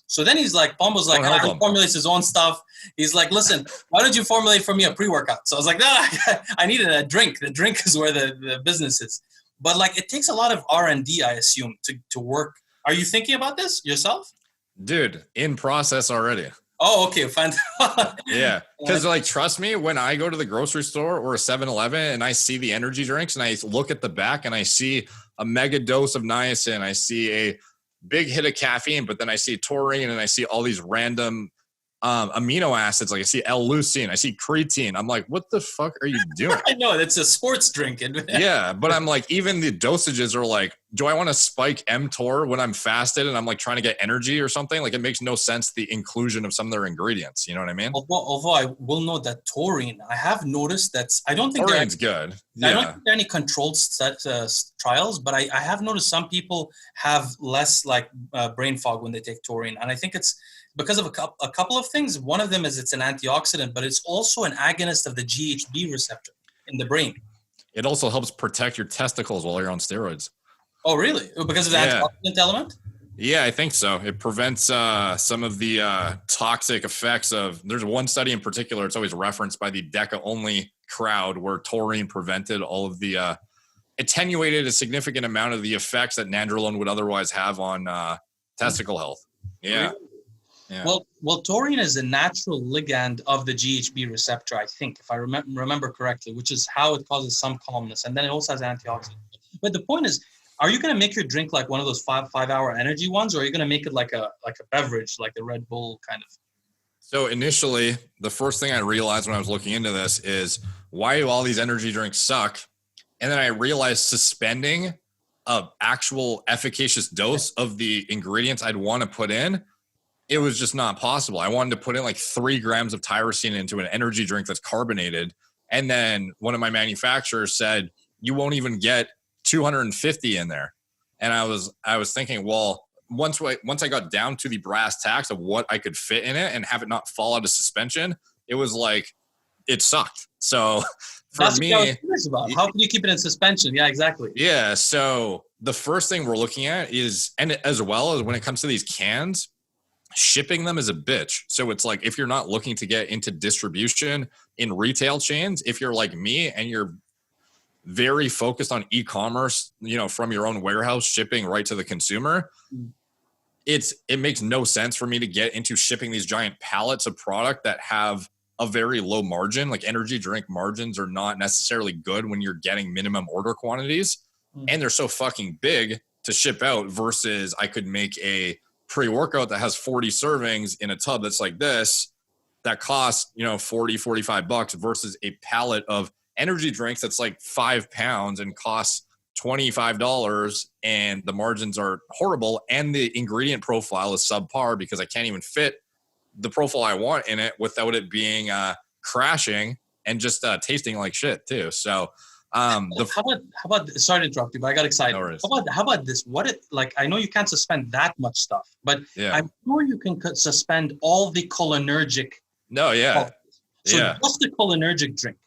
So then he's like, Palumbo's like, he formulates his own stuff. He's like, listen, why don't you formulate for me a pre-workout? So I was like, no, I needed a drink. The drink is where the business is. But like, it takes a lot of R&D, I assume, to work. Are you thinking about this yourself?
Dude, in process already.
Oh, okay, fantastic.
Yeah, because like, trust me, when I go to the grocery store or a 7-Eleven and I see the energy drinks and I look at the back and I see a mega dose of niacin, I see a big hit of caffeine, but then I see taurine and I see all these random amino acids. Like I see L-leucine, I see creatine. I'm like, what the fuck are you doing?
I know it's a sports drink.
Yeah, but I'm like, even the dosages are like, do I want to spike mTOR when I'm fasted and I'm like trying to get energy or something? Like it makes no sense, the inclusion of some of their ingredients. You know what I mean?
Although I will note that taurine, I have noticed that I don't think
taurine's good. Yeah.
I don't think there are any controlled trials, but I have noticed some people have less like brain fog when they take taurine, and I think it's because of a couple of things. One of them is it's an antioxidant, but it's also an agonist of the GHB receptor in the brain. It
also helps protect your testicles while you're on steroids.
Oh, really? Because of the antioxidant element?
Yeah, I think so. It prevents some of the toxic effects of, there's one study in particular, it's always referenced by the DECA-only crowd, where taurine prevented all of the, attenuated a significant amount of the effects that nandrolone would otherwise have on testicle health. Yeah.
Really? Yeah. Well, taurine is a natural ligand of the GHB receptor, I think, if I remember correctly, which is how it causes some calmness. And then it also has antioxidants. But the point is, are you going to make your drink like one of those five-hour energy ones, or are you going to make it like a beverage, like the Red Bull kind of?
So initially, the first thing I realized when I was looking into this is, why do all these energy drinks suck? And then I realized suspending an actual efficacious dose of the ingredients I'd want to put in, it was just not possible. I wanted to put in like 3 grams of tyrosine into an energy drink that's carbonated. And then one of my manufacturers said, you won't even get 250 in there. And I was thinking, well, once I got down to the brass tacks of what I could fit in it and have it not fall out of suspension, it was like, it sucked. So
that's me, what I was curious about. How can you keep it in suspension? Yeah, exactly.
Yeah. So the first thing we're looking at is, and as well as when it comes to these cans, shipping them is a bitch. So it's like, if you're not looking to get into distribution in retail chains, if you're like me and you're very focused on e-commerce, from your own warehouse, shipping right to the consumer, it makes no sense for me to get into shipping these giant pallets of product that have a very low margin. Like energy drink margins are not necessarily good when you're getting minimum order quantities, and they're so fucking big to ship out, versus I could make a pre-workout that has 40 servings in a tub that's like this, that costs, $40-$45 versus a pallet of energy drinks that's like 5 pounds and costs $25, and the margins are horrible and the ingredient profile is subpar because I can't even fit the profile I want in it without it being crashing and just tasting like shit too. So how
about sorry to interrupt you, but I got excited.
No,
how about this? I know you can't suspend that much stuff, but yeah. I'm sure you can suspend all the cholinergic.
No, yeah.
So just the cholinergic drink.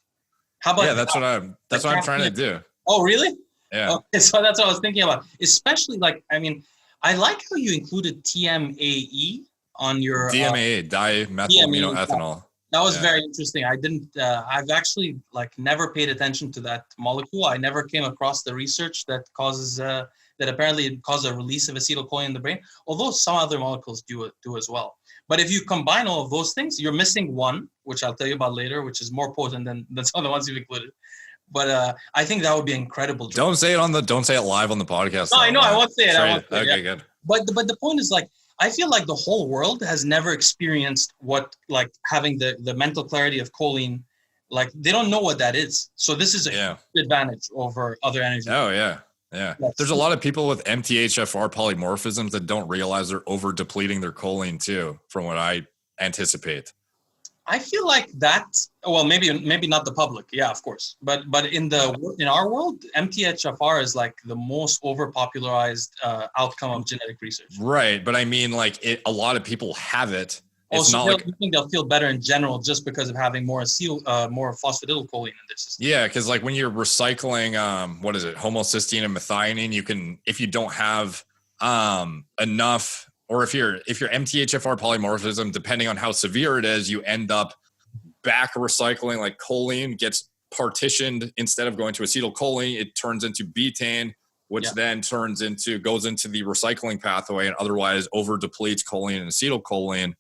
How about
that's what I'm trying to do.
Oh, really?
Yeah.
Okay, so that's what I was thinking about. Especially I like how you included TMAE on your
DMAE, dimethylaminoethanol.
That was very interesting. I didn't, I've actually like never paid attention to that molecule. I never came across the research that causes, that apparently it causes a release of acetylcholine in the brain, although some other molecules do as well. But if you combine all of those things, you're missing one, which I'll tell you about later, which is more potent than some of the ones you've included. But I think that would be an incredible drug.
Don't say it live on the podcast.
No, I know, I won't say it.
Okay, good.
But the point is, like, I feel like the whole world has never experienced what, like, having the mental clarity of choline, like, they don't know what that is. So this is a advantage over other energy.
Oh, yeah. Yeah. Yes. There's a lot of people with MTHFR polymorphisms that don't realize they're over depleting their choline too, from what I anticipate.
I feel like that, well, maybe not the public. Yeah, of course. But in our world, MTHFR is like the most overpopularized outcome of genetic research.
Right. But I mean, like, a lot of people have it.
It's not like, you think they'll feel better in general just because of having more phosphatidylcholine in their system?
Yeah, because like when you're recycling, homocysteine and methionine, you can, if you don't have enough, or if your MTHFR polymorphism, depending on how severe it is, you end up back recycling, like choline gets partitioned. Instead of going to acetylcholine, it turns into betaine, which then goes into the recycling pathway and otherwise over depletes choline and acetylcholine.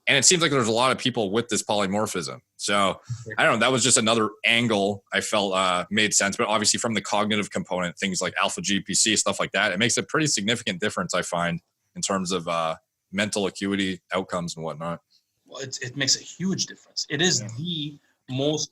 And it seems like there's a lot of people with this polymorphism. So I don't know. That was just another angle I felt made sense. But obviously from the cognitive component, things like alpha GPC, stuff like that, it makes a pretty significant difference, I find, in terms of mental acuity outcomes and whatnot.
Well, it makes a huge difference. It is the most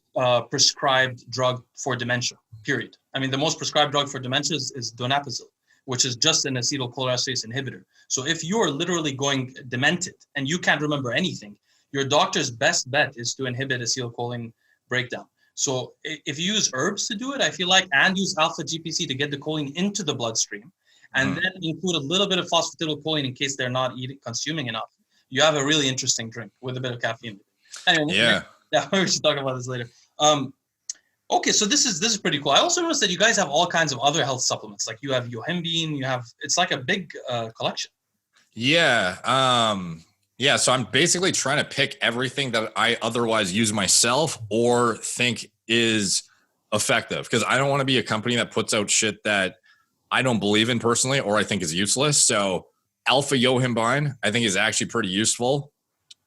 prescribed drug for dementia, period. I mean, the most prescribed drug for dementia is donepezil, which is just an acetylcholinesterase inhibitor. So if you're literally going demented and you can't remember anything, your doctor's best bet is to inhibit acetylcholine breakdown. So if you use herbs to do it, I feel like, and use alpha GPC to get the choline into the bloodstream, and then include a little bit of phosphatidylcholine in case they're not consuming enough, you have a really interesting drink with a bit of caffeine. Anyway, we should talk about this later. Okay, so this is pretty cool. I also noticed that you guys have all kinds of other health supplements. Like you have yohimbine, it's like a big collection.
Yeah. So I'm basically trying to pick everything that I otherwise use myself or think is effective, because I don't want to be a company that puts out shit that I don't believe in personally or I think is useless. So alpha yohimbine, I think, is actually pretty useful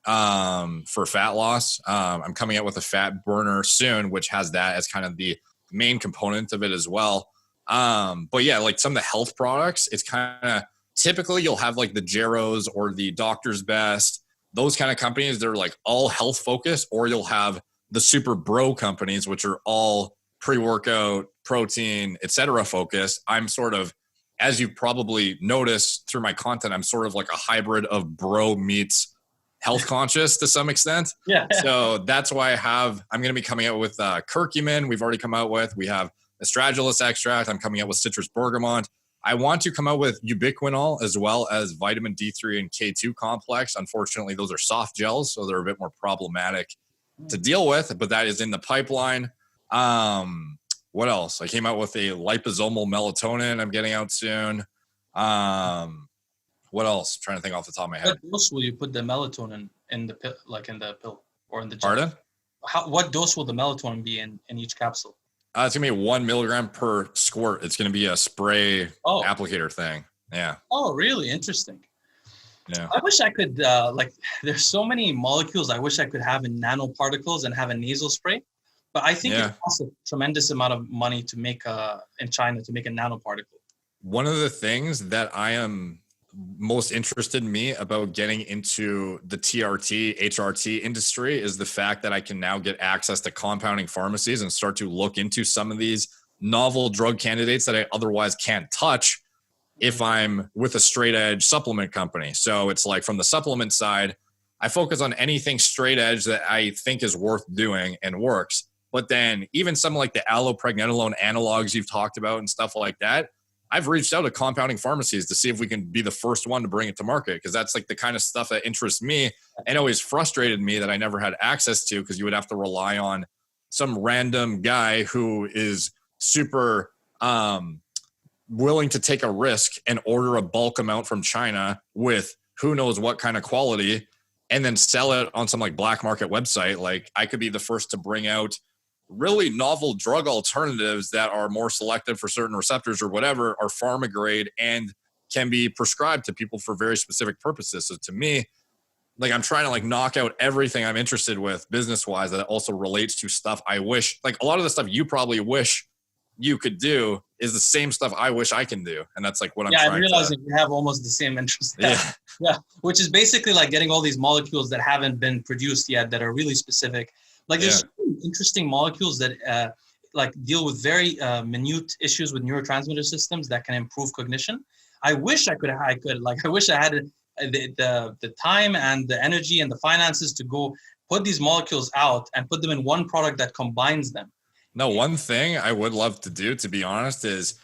for fat loss. I'm coming out with a fat burner soon, which has that as kind of the main component of it as well. But yeah, like some of the health products, it's kind of typically you'll have like the Jarrows or the Doctor's Best, those kind of companies. They're like all health focused, or you'll have the super bro companies, which are all pre-workout, protein, etc. focused. I'm sort of, as you probably noticed through my content, I'm sort of like a hybrid of bro meets health conscious to some extent.
Yeah.
So that's why I'm going to be coming out with curcumin. We have astragalus extract. I'm coming out with citrus bergamot. I want to come out with ubiquinol as well as vitamin D3 and K2 complex. Unfortunately, those are soft gels, so they're a bit more problematic to deal with, but that is in the pipeline. What else? I came out with a liposomal melatonin I'm getting out soon. What else? I'm trying to think off the top of my head.
What dose will you put the melatonin in the pill, or in the gel?
Pardon?
What dose will the melatonin be in each capsule?
It's going to be 1 milligram per squirt. It's going to be a spray applicator thing. Yeah.
Oh, really? Interesting.
Yeah.
I wish I could, there's so many molecules I wish I could have in nanoparticles and have a nasal spray. But I think it costs a tremendous amount of money to make in China to make a nanoparticle.
One of the things that I am most interested in me about getting into the TRT, HRT industry is the fact that I can now get access to compounding pharmacies and start to look into some of these novel drug candidates that I otherwise can't touch if I'm with a straight edge supplement company. So it's like from the supplement side, I focus on anything straight edge that I think is worth doing and works. But then even some like the allopregnanolone analogs you've talked about and stuff like that, I've reached out to compounding pharmacies to see if we can be the first one to bring it to market, because that's like the kind of stuff that interests me and always frustrated me that I never had access to, because you would have to rely on some random guy who is super willing to take a risk and order a bulk amount from China with who knows what kind of quality. and then sell it on some like black market website. Like I could be the first to bring out really novel drug alternatives that are more selective for certain receptors or whatever, are pharma grade and can be prescribed to people for very specific purposes. So to me, like I'm trying to like knock out everything I'm interested with business wise that also relates to stuff I wish, like a lot of the stuff you probably wish you could do is the same stuff I wish I can do. And that's like what I'm trying to.
I'm realizing we have almost the same interest.
Yeah.
Yeah. Which is basically like getting all these molecules that haven't been produced yet that are really specific. Like there's interesting molecules that like deal with very minute issues with neurotransmitter systems that can improve cognition. I wish I wish I had the time and the energy and the finances to go put these molecules out and put them in one product that combines them.
No, one thing I would love to do, to be honest, is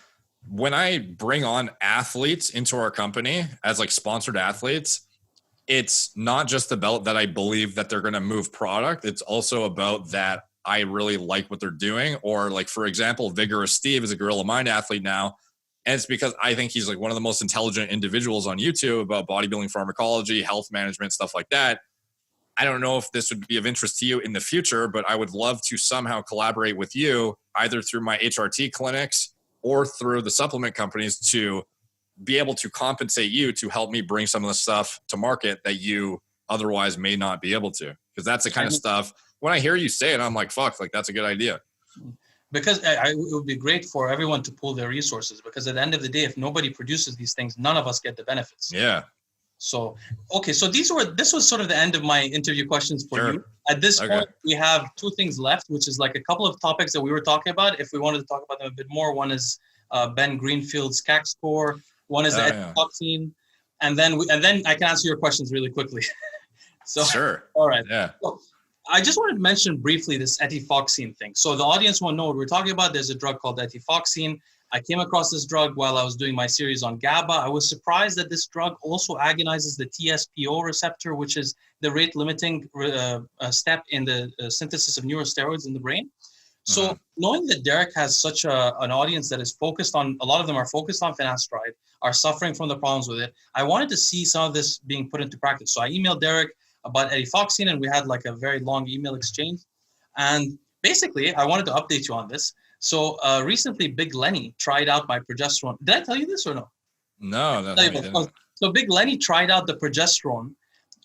when I bring on athletes into our company as like sponsored athletes, it's not just about that I believe that they're going to move product. It's also about that I really like what they're doing. Or like, for example, Vigorous Steve is a Gorilla Mind athlete now. And it's because I think he's like one of the most intelligent individuals on YouTube about bodybuilding, pharmacology, health management, stuff like that. I don't know if this would be of interest to you in the future, but I would love to somehow collaborate with you either through my HRT clinics or through the supplement companies to be able to compensate you to help me bring some of the stuff to market that you otherwise may not be able to. Because that's the kind of stuff, when I hear you say it, I'm like, fuck, like that's a good idea.
Because it would be great for everyone to pool their resources, because at the end of the day, if nobody produces these things, none of us get the benefits.
Yeah.
So, okay. So this was sort of the end of my interview questions for you. At this point, we have two things left, which is like a couple of topics that we were talking about. If we wanted to talk about them a bit more, one is Ben Greenfield's CAC score. One is the etifoxine. And then I can answer your questions really quickly. So,
sure.
All right.
Yeah.
So, I just wanted to mention briefly this etifoxine thing. So the audience won't know what we're talking about. There's a drug called etifoxine. I came across this drug while I was doing my series on GABA. I was surprised that this drug also agonizes the TSPO receptor, which is the rate limiting step in the synthesis of neurosteroids in the brain. So knowing that Derek has such an audience that is focused on, a lot of them are focused on finasteride, are suffering from the problems with it, I wanted to see some of this being put into practice. So I emailed Derek about etifoxine, and we had like a very long email exchange. And basically, I wanted to update you on this. So recently, Big Lenny tried out my progesterone. Did I tell you this or no?
No.
So Big Lenny tried out the progesterone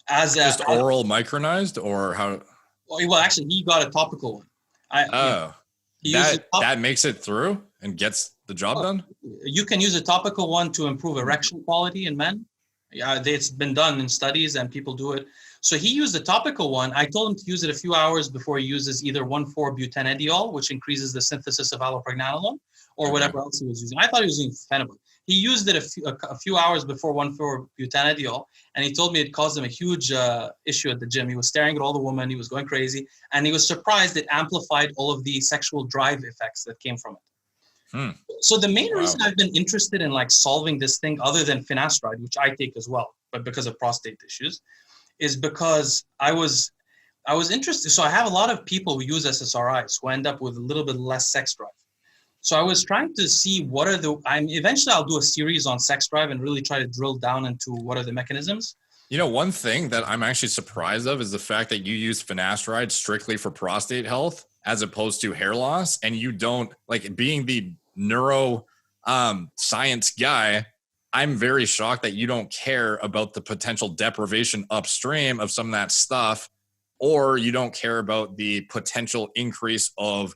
as
just oral micronized, or how?
Well, actually, he got a topical one.
That makes it through and gets the job done?
You can use a topical one to improve erection quality in men. Yeah, it's been done in studies and people do it. So he used the topical one. I told him to use it a few hours before he uses either 1,4-butanediol, which increases the synthesis of allopregnanolone, or whatever else he was using. I thought he was using phenibut. He used it a few hours before 1,4-butanediol, and he told me it caused him a huge issue at the gym. He was staring at all the women. He was going crazy, and he was surprised it amplified all of the sexual drive effects that came from it. So the main reason I've been interested in like solving this thing, other than finasteride, which I take as well, but because of prostate issues, is because I was interested. So I have a lot of people who use SSRIs who end up with a little bit less sex drive. So I was trying to see eventually I'll do a series on sex drive and really try to drill down into what are the mechanisms.
You know, one thing that I'm actually surprised of is the fact that you use finasteride strictly for prostate health as opposed to hair loss. And you don't, like, being the neuro science guy, I'm very shocked that you don't care about the potential deprivation upstream of some of that stuff, or you don't care about the potential increase of,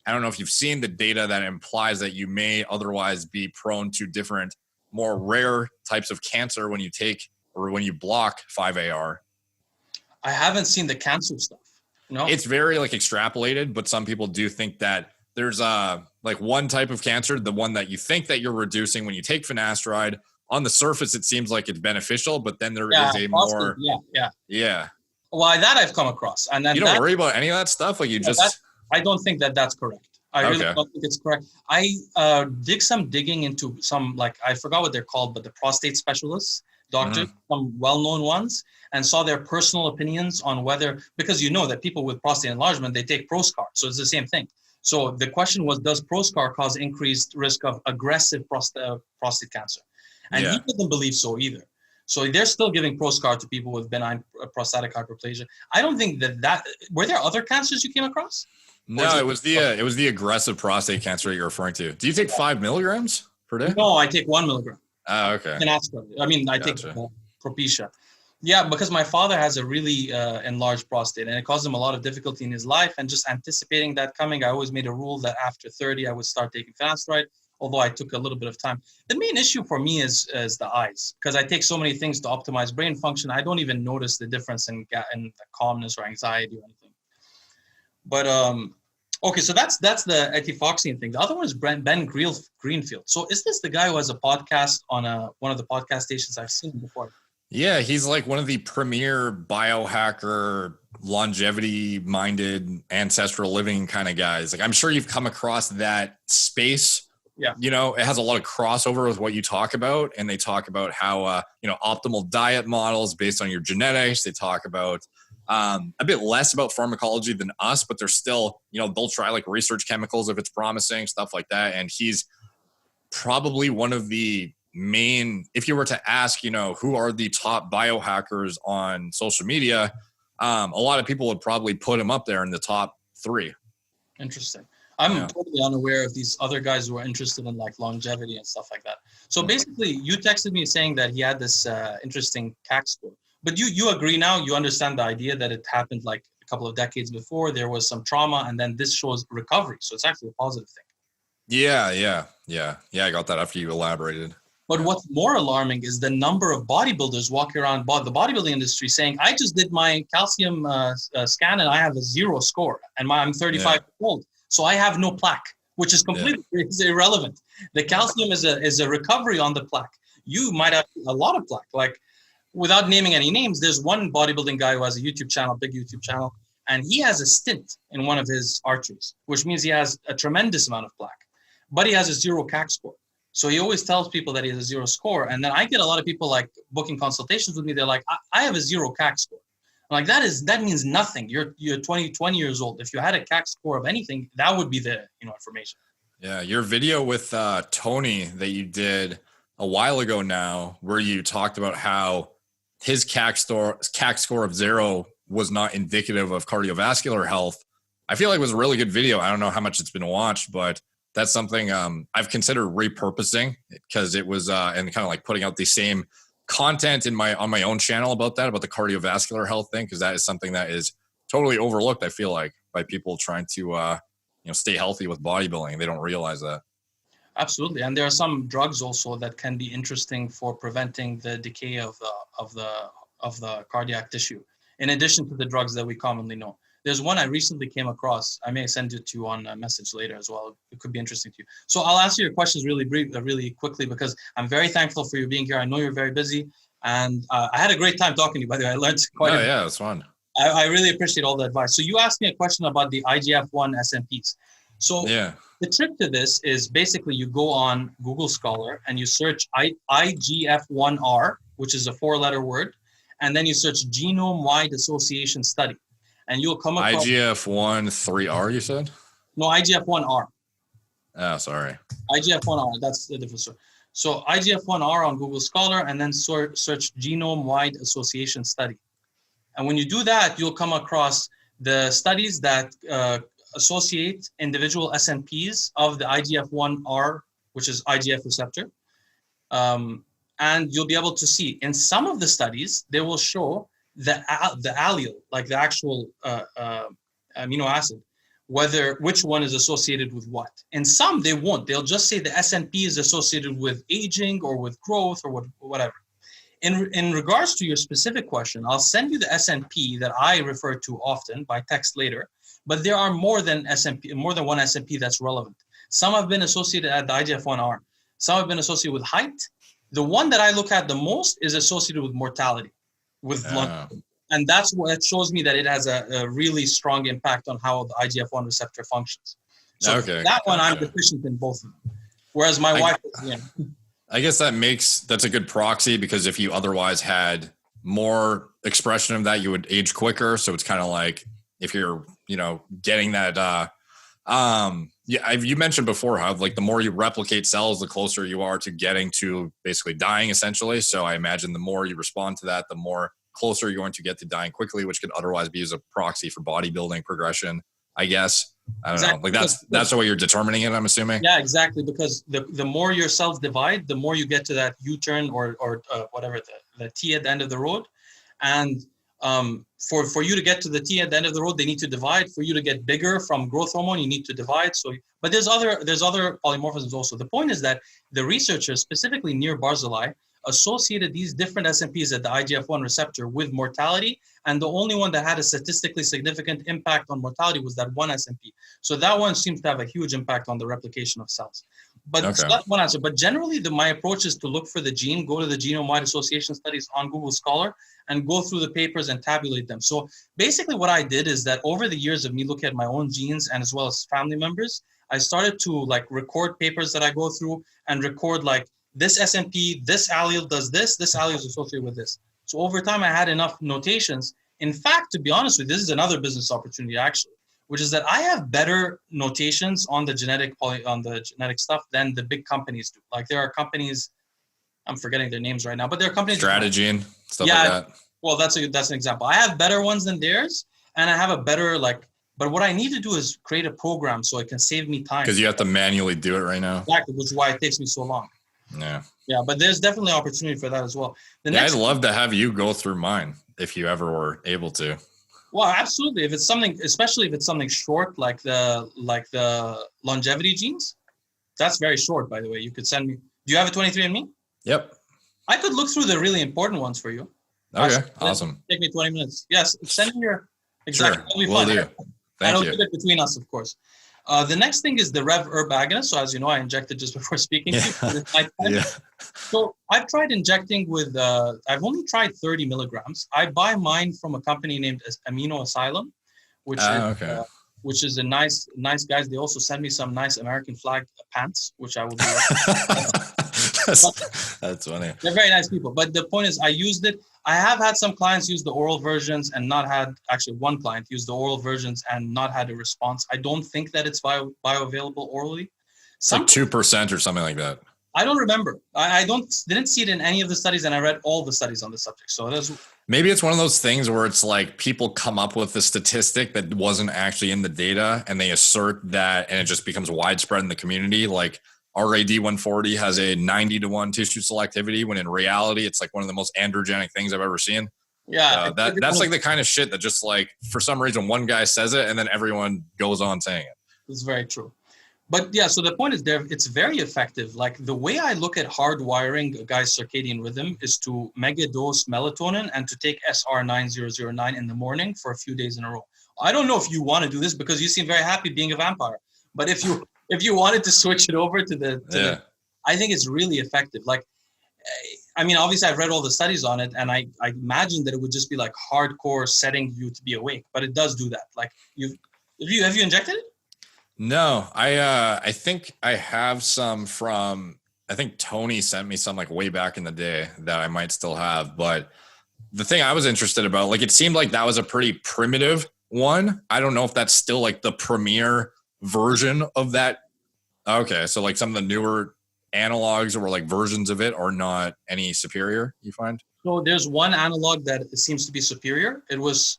I don't know if you've seen the data that implies that you may otherwise be prone to different, more rare types of cancer when you take or when you block 5-AR.
I haven't seen the cancer stuff. No,
it's very like extrapolated, but some people do think that there's like one type of cancer, the one that you think that you're reducing when you take finasteride. On the surface, it seems like it's beneficial, but then there is a more. Yeah.
Well, that I've come across, and then
you don't worry about any of that stuff. Like
I don't think that's correct. I really don't think it's correct. I did some digging into some, like, I forgot what they're called, but the prostate specialists, doctors, some well-known ones, and saw their personal opinions on whether, because you know that people with prostate enlargement, they take Proscar, so it's the same thing. So the question was, does Proscar cause increased risk of aggressive prostate cancer? And he didn't believe so either. So they're still giving Proscar to people with benign prostatic hyperplasia. I don't think that were there other cancers you came across?
No, it was the aggressive prostate cancer that you're referring to. Do you take 5 milligrams per day?
No, I take 1 milligram.
Oh, okay.
I mean, I take Propecia. Yeah, because my father has a really enlarged prostate, and it caused him a lot of difficulty in his life. And just anticipating that coming, I always made a rule that after 30, I would start taking finasteride, although I took a little bit of time. The main issue for me is the eyes, because I take so many things to optimize brain function. I don't even notice the difference in the calmness or anxiety or anything. But okay, so that's the etifoxine thing. The other one is Ben Greenfield. So is this the guy who has a podcast on one of the podcast stations? I've seen him before.
Yeah, he's like one of the premier biohacker, longevity-minded, ancestral living kind of guys. Like, I'm sure you've come across that space.
Yeah.
You know, it has a lot of crossover with what you talk about. And they talk about how, optimal diet models based on your genetics. They talk about a bit less about pharmacology than us, but they're still, they'll try like research chemicals if it's promising, stuff like that. And he's probably one of the main, if you were to ask, who are the top biohackers on social media, a lot of people would probably put him up there in the top 3.
Interesting. I'm totally unaware of these other guys who are interested in like longevity and stuff like that. So basically, you texted me saying that he had this interesting CAC score. But you agree now, you understand the idea that it happened like a couple of decades before, there was some trauma, and then this shows recovery. So it's actually a positive thing.
Yeah. I got that after you elaborated.
But what's more alarming is the number of bodybuilders walking around the bodybuilding industry saying, I just did my calcium scan and I have a 0 score, and I'm 35 years old. So I have no plaque, which is completely irrelevant. The calcium is a recovery on the plaque. You might have a lot of plaque. Like, without naming any names, there's one bodybuilding guy who has a YouTube channel, big YouTube channel, and he has a stint in one of his arteries, which means he has a tremendous amount of plaque, but he has a 0 CAC score. So he always tells people that he has a 0 score. And then I get a lot of people like booking consultations with me. They're like, I have a 0 CAC score. I'm like, that means nothing. You're 20 years old. If you had a CAC score of anything, that would be the information.
Yeah, your video with Tony that you did a while ago now, where you talked about how his CAC score of 0 was not indicative of cardiovascular health. I feel like it was a really good video. I don't know how much it's been watched, but that's something I've considered repurposing, because it was and kind of like putting out the same content on my own channel about the cardiovascular health thing, because that is something that is totally overlooked, I feel like, by people trying to stay healthy with bodybuilding. They don't realize that.
Absolutely. And there are some drugs also that can be interesting for preventing the decay of the cardiac tissue, in addition to the drugs that we commonly know. There's one I recently came across. I may send it to you on a message later as well. It could be interesting to you. So I'll answer your questions really quickly, because I'm very thankful for you being here. I know you're very busy, and I had a great time talking to you, by the way. I learned quite a bit.
Yeah, it's fun.
I really appreciate all the advice. So you asked me a question about the IGF-1 SNPs. So the trick to this is basically you go on Google Scholar and you search IGF-1R, which is a 4-letter word, and then you search genome-wide association study. And you'll come across
IGF-1 3R, you said?
No, IGF-1R.
Oh, sorry.
IGF-1R, that's the difference. So IGF-1R on Google Scholar, and then search genome-wide association study. And when you do that, you'll come across the studies that associate individual SNPs of the IGF-1R, which is IGF receptor. And you'll be able to see in some of the studies, they will show the allele, like the actual amino acid, which one is associated with what. In some, they won't. They'll just say the SNP is associated with aging or with growth or whatever. In regards to your specific question, I'll send you the SNP that I refer to often by text later, but there are more than one SNP that's relevant. Some have been associated at the IGF-1R. Some have been associated with height. The one that I look at the most is associated with mortality, with lung. And that's what shows me that it has a really strong impact on how the IGF-1 receptor functions. So one, I'm deficient in both of them. Whereas my wife is,
I guess that's a good proxy, because if you otherwise had more expression of that, you would age quicker. So it's kind of like if you're, getting that, Yeah, you mentioned before how like the more you replicate cells, the closer you are to getting to basically dying, essentially. So I imagine the more you respond to that, the more closer you're going to get to dying quickly, which could otherwise be as a proxy for bodybuilding progression, I guess. I don't know. Like that's the way you're determining it, I'm assuming.
Yeah, exactly. Because the more your cells divide, the more you get to that U-turn or whatever the T at the end of the road. And for you to get to the T at the end of the road, they need to divide. For you to get bigger from growth hormone, you need to divide. So, but there's other polymorphisms also. The point is that the researchers, specifically near Barzilai, associated these different SNPs at the IGF-1 receptor with mortality, and the only one that had a statistically significant impact on mortality was that one SNP. So that one seems to have a huge impact on the replication of cells. But so that's one answer. But generally, my approach is to look for the gene, go to the genome-wide association studies on Google Scholar, and go through the papers and tabulate them. So basically what I did is that over the years of me looking at my own genes and as well as family members, I started to like record papers that I go through and record like this SNP, this allele does this allele is associated with this. So over time, I had enough notations. In fact, to be honest with you, this is another business opportunity actually, which is that I have better notations on the genetic stuff than the big companies do. Like there are companies, I'm forgetting their names right now, but there are companies.
Strategy and stuff like that.
Well, that's an example. I have better ones than theirs, and I have a better but what I need to do is create a program so it can save me time.
Because you have to manually do it right now.
Exactly, which is why it takes me so long.
Yeah.
Yeah, but there's definitely opportunity for that as well.
I'd love to have you go through mine if you ever were able to.
Well, absolutely. If it's something, especially if it's something short like the longevity genes, that's very short, by the way. You could send me. Do you have a 23andMe?
Yep.
I could look through the really important ones for you.
Okay, awesome.
Take me 20 minutes. Yes, send me your exactly.
Sure, will do. Thank you.
Keep it between us, of course. The next thing is the Rev-Herb agonist. So as you know, I injected just before speaking to you. Yeah. So I've tried injecting with, I've only tried 30 milligrams. I buy mine from a company named Amino Asylum, which is a nice guys. They also send me some nice American flag pants, which I will do.
That's funny.
They're very nice people. But the point is I used it. I have had some clients use the oral versions and not had, actually one client used the oral versions and not had a response. I don't think that it's bioavailable orally.
It's like 2% or something like that.
I don't remember. I didn't see it in any of the studies, and I read all the studies on the subject. So
maybe it's one of those things where it's like people come up with a statistic that wasn't actually in the data and they assert that, and it just becomes widespread in the community. Like RAD 140 has a 90-to-1 tissue selectivity, when in reality, it's like one of the most androgenic things I've ever seen.
Yeah.
That's like the kind of shit that just like, for some reason, one guy says it and then everyone goes on saying it.
It's very true. But yeah, so the point is it's very effective. Like the way I look at hardwiring a guy's circadian rhythm is to mega dose melatonin and to take SR9009 in the morning for a few days in a row. I don't know if you want to do this because you seem very happy being a vampire, but if you wanted to switch it over to I think it's really effective. Like, I mean, obviously I've read all the studies on it, and I imagine that it would just be like hardcore setting you to be awake, but it does do that. Like have you injected it?
No, I think I have some from, I think Tony sent me some like way back in the day that I might still have. But the thing I was interested about, like, it seemed like that was a pretty primitive one. I don't know if that's still like the premier version of that. Okay. So like some of the newer analogs or like versions of it are not any superior, you find?
So there's one analog that seems to be superior. It was,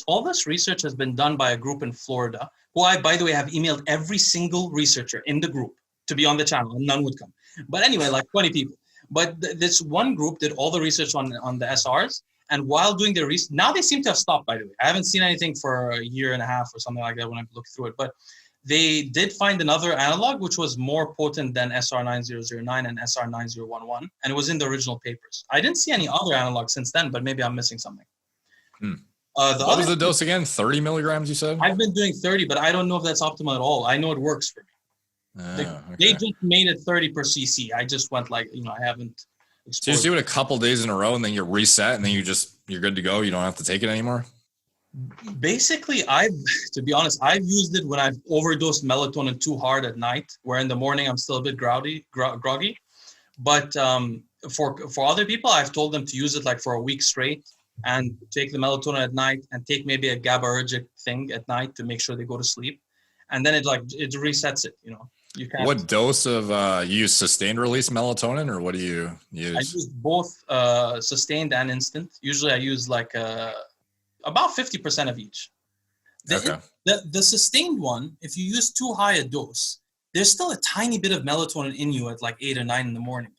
all this research has been done by a group in Florida, who I, by the way, have emailed every single researcher in the group to be on the channel, and none would come. But anyway, like 20 people. But this one group did all the research on the SRs. And while doing their research, now they seem to have stopped, by the way. I haven't seen anything for a year and a half or something like that when I looked through it. But they did find another analog, which was more potent than SR9009 and SR9011. And it was in the original papers. I didn't see any other analog since then, but maybe I'm missing something.
What was the dose again? 30 milligrams, you said?
I've been doing 30, but I don't know if that's optimal at all. I know it works for me. They just made it 30 per cc. I just went like, I haven't explored.
So you just do it a couple days in a row and then you're reset and then you're good to go. You don't have to take it anymore.
Basically, to be honest, I've used it when I've overdosed melatonin too hard at night, where in the morning I'm still a bit groggy. But for other people, I've told them to use it like for a week straight and take the melatonin at night and take maybe a GABAergic thing at night to make sure they go to sleep. and then it resets it. You can't.
What dose of you use sustained release melatonin, or what do you use?
I use both sustained and instant. Usually I use like about 50% of each. The sustained one, if you use too high a dose, there's still a tiny bit of melatonin in you at like 8 or 9 in the morning,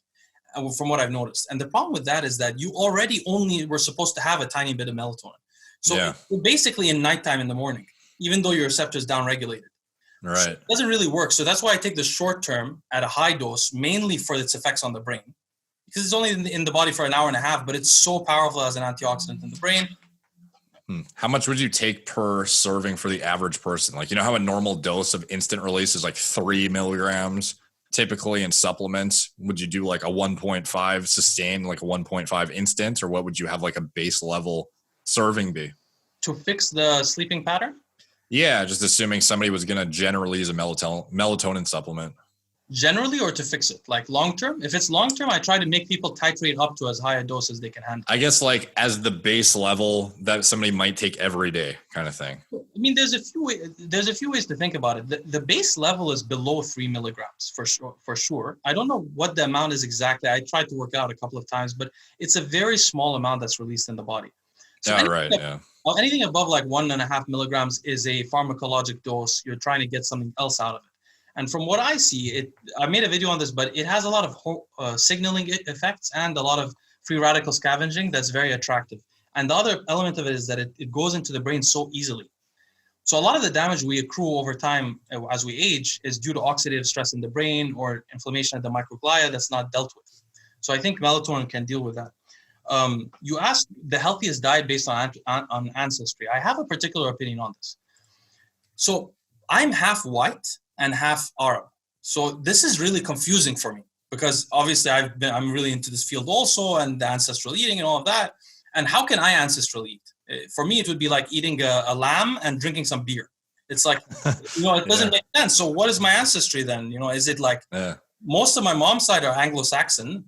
from what I've noticed. And the problem with that is that you already only were supposed to have a tiny bit of melatonin. So you're basically in nighttime in the morning, even though your receptor is downregulated.
Right.
So it doesn't really work. So that's why I take the short term at a high dose, mainly for its effects on the brain. Because it's only in the body for an hour and a half, but it's so powerful as an antioxidant in the brain.
How much would you take per serving for the average person? Like, how a normal dose of instant release is like 3 milligrams typically in supplements. Would you do like a 1.5 sustained, like a 1.5 instant, or what would you have like a base level serving be?
To fix the sleeping pattern?
Yeah, just assuming somebody was going to generally use a melatonin supplement.
Generally, or to fix it? Like long-term? If it's long-term, I try to make people titrate up to as high a dose as they can handle.
I guess like as the base level that somebody might take every day kind of thing.
I mean, there's a few ways to think about it. The base level is below 3 milligrams for sure. I don't know what the amount is exactly. I tried to work out a couple of times, but it's a very small amount that's released in the body. So anything above like 1.5 milligrams is a pharmacologic dose. You're trying to get something else out of it. And from what I see, I made a video on this, but it has a lot of signaling effects and a lot of free radical scavenging that's very attractive. And the other element of it is that it goes into the brain so easily. So a lot of the damage we accrue over time as we age is due to oxidative stress in the brain or inflammation at the microglia that's not dealt with. So I think melatonin can deal with that. You asked the healthiest diet based on ancestry. I have a particular opinion on this. So I'm half white and half Arab. So this is really confusing for me because obviously I'm really into this field also, and the ancestral eating and all of that. And how can I ancestral eat? For me, it would be like eating a lamb and drinking some beer. It's like, it doesn't make sense. So what is my ancestry then? Is it like most of my mom's side are Anglo-Saxon.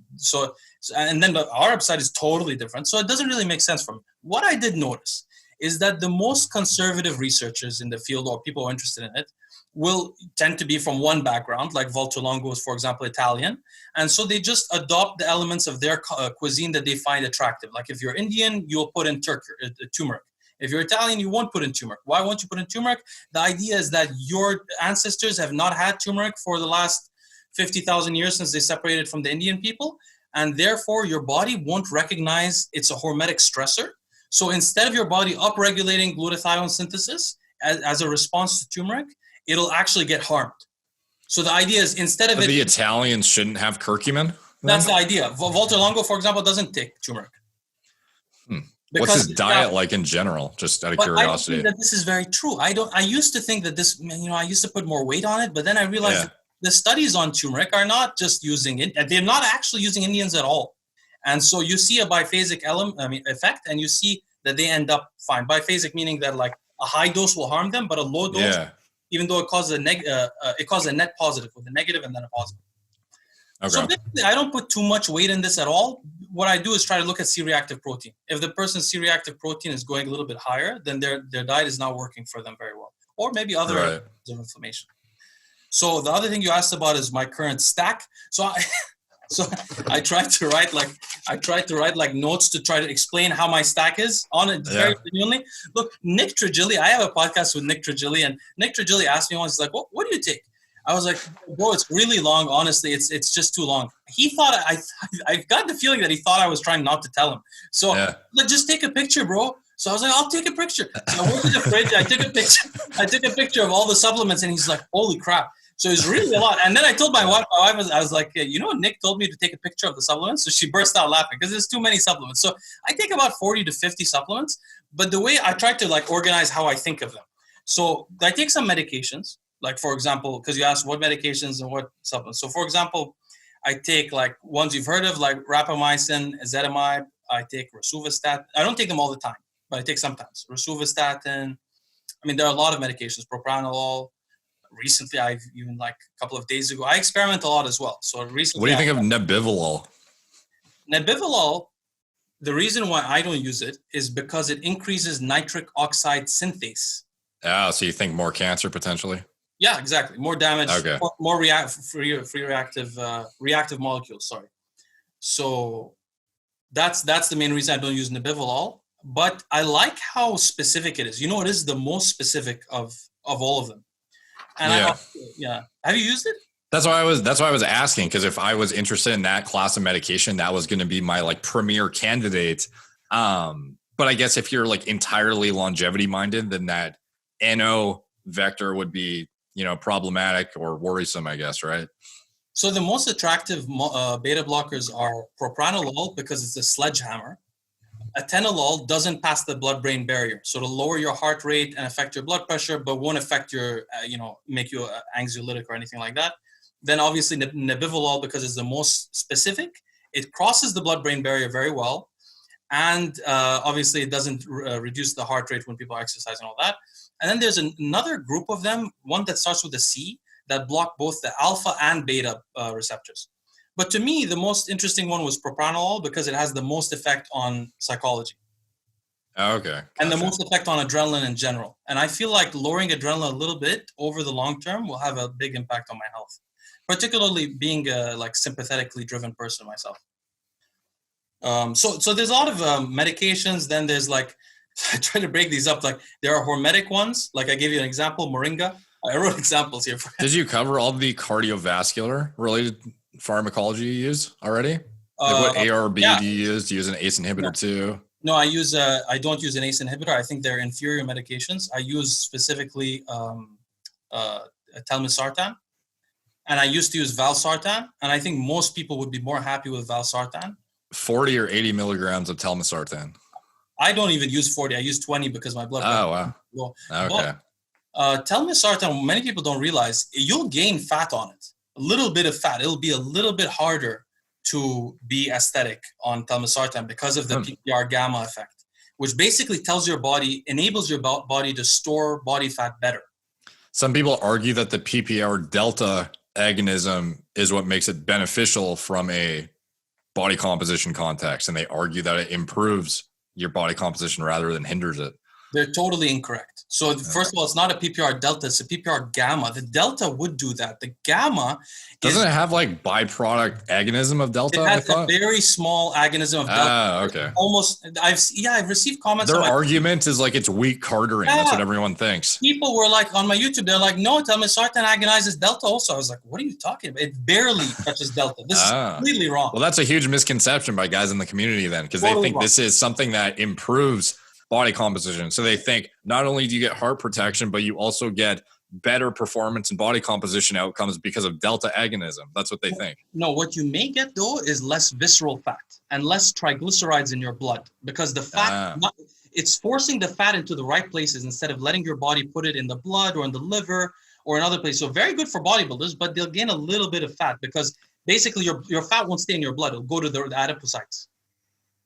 And then the Arab side is totally different. So it doesn't really make sense for me. What I did notice is that the most conservative researchers in the field or people who are interested in it will tend to be from one background, like Walter Longo is, for example, Italian. And so they just adopt the elements of their cuisine that they find attractive. Like if you're Indian, you'll put in turmeric. If you're Italian, you won't put in turmeric. Why won't you put in turmeric? The idea is that your ancestors have not had turmeric for the last 50,000 years since they separated from the Indian people. And therefore, your body won't recognize it's a hormetic stressor. So instead of your body upregulating glutathione synthesis as a response to turmeric, it'll actually get harmed. So the idea is instead of
the Italians shouldn't have curcumin?
That's the idea. Walter Longo, for example, doesn't take turmeric.
What's his diet like in general? Just out of curiosity.
I think that this is very true. I used to think that this, I used to put more weight on it, but then I realized the studies on turmeric are not just using it. They're not actually using Indians at all. And so you see a biphasic effect, and you see that they end up fine. Biphasic meaning that like a high dose will harm them, but a low dose, even though it causes a net positive with a negative and then a positive. Okay. So basically, I don't put too much weight in this at all. What I do is try to look at C-reactive protein. If the person's C-reactive protein is going a little bit higher, then their diet is not working for them very well. Or maybe other of inflammation. So the other thing you asked about is my current stack. So I tried to write like notes to try to explain how my stack is on it very genuinely. Look, Nick Trigilli, I have a podcast with Nick Trigilli, and Nick Trigilli asked me once, he's like, what do you take? I was like, bro, it's really long. Honestly, it's just too long. He thought I got the feeling that he thought I was trying not to tell him. So like, just take a picture, bro. So I was like, I'll take a picture. So I went to the fridge. I took a picture. I took a picture of all the supplements, and he's like, holy crap. So it's really a lot. And then I told my wife, I was like, Nick told me to take a picture of the supplements. So she burst out laughing because there's too many supplements. So I take about 40 to 50 supplements. But the way I try to like organize how I think of them. So I take some medications, like for example, because you asked what medications and what supplements. So for example, I take like ones you've heard of, like rapamycin, ezetimibe. I take rosuvastatin. I don't take them all the time, but I take sometimes. Rosuvastatin. I mean, there are a lot of medications, propranolol. Recently, I've even like a couple of days ago, I experiment a lot as well. So recently,
what do you think of nebivolol?
Nebivolol, the reason why I don't use it is because it increases nitric oxide synthase.
Oh, so you think more cancer potentially?
Yeah, exactly. More damage,
Okay.
more reactive molecules. Sorry. So that's the main reason I don't use nebivolol. But I like how specific it is. You know, it is the most specific of all of them. And
Yeah.
yeah. Have you used it?
That's why I was asking, because if I was interested in that class of medication, that was going to be my like premier candidate. But I guess if you're like entirely longevity minded, then that NO vector would be, you know, problematic or worrisome, I guess, right?
So the most attractive beta blockers are propranolol because it's a sledgehammer. Atenolol doesn't pass the blood-brain barrier, so it'll lower your heart rate and affect your blood pressure, but won't affect your, make you anxiolytic or anything like that. Then obviously nebivolol, because it's the most specific, it crosses the blood-brain barrier very well, and obviously it doesn't reduce the heart rate when people exercise and all that. And then there's another group of them, one that starts with a C, that block both the alpha and beta receptors. But to me, the most interesting one was propranolol because it has the most effect on psychology.
Okay. Gotcha.
And the most effect on adrenaline in general. And I feel like lowering adrenaline a little bit over the long term will have a big impact on my health, particularly being a like sympathetically driven person myself. So there's a lot of medications. Then there's like, I try to break these up. Like there are hormetic ones. Like I gave you an example, moringa. I wrote examples here.
Did you cover all the cardiovascular related pharmacology you use already? Like what ARB do you use? Do you use an ACE inhibitor too?
No, I don't use an ACE inhibitor. I think they're inferior medications. I use specifically telmisartan, and I used to use valsartan, and I think most people would be more happy with valsartan.
40 or 80 milligrams of telmisartan.
I don't even use 40. I use 20 because my blood pressure.
Oh, wow.
Low.
Okay.
But, telmisartan, many people don't realize, you'll gain fat on it. A little bit of fat. It'll be a little bit harder to be aesthetic on telmisartan because of the PPR gamma effect, which basically tells your body, enables your body to store body fat better.
Some people argue that the PPR delta agonism is what makes it beneficial from a body composition context, and they argue that it improves your body composition rather than hinders it.
They're totally incorrect. So first of all, it's not a PPR delta, it's a PPR gamma. The delta would do that. The gamma
doesn't it have like byproduct agonism of delta?
It has a very small agonism of delta.
Okay.
Almost, I've received comments.
Their argument is like it's weak cardering. That's what everyone thinks.
People were like on my YouTube, they're like, no, telmisartan agonizes delta also. I was like, what are you talking about? It barely touches delta. This is completely wrong.
Well, that's a huge misconception by guys in the community then, because they think this is something that improves body composition. So they think not only do you get heart protection, but you also get better performance and body composition outcomes because of delta agonism. That's what they think.
No, what you may get though is less visceral fat and less triglycerides in your blood, because the fat, it's forcing the fat into the right places instead of letting your body put it in the blood or in the liver or another place. So very good for bodybuilders, but they'll gain a little bit of fat because basically your fat won't stay in your blood. It'll go to the adipocytes.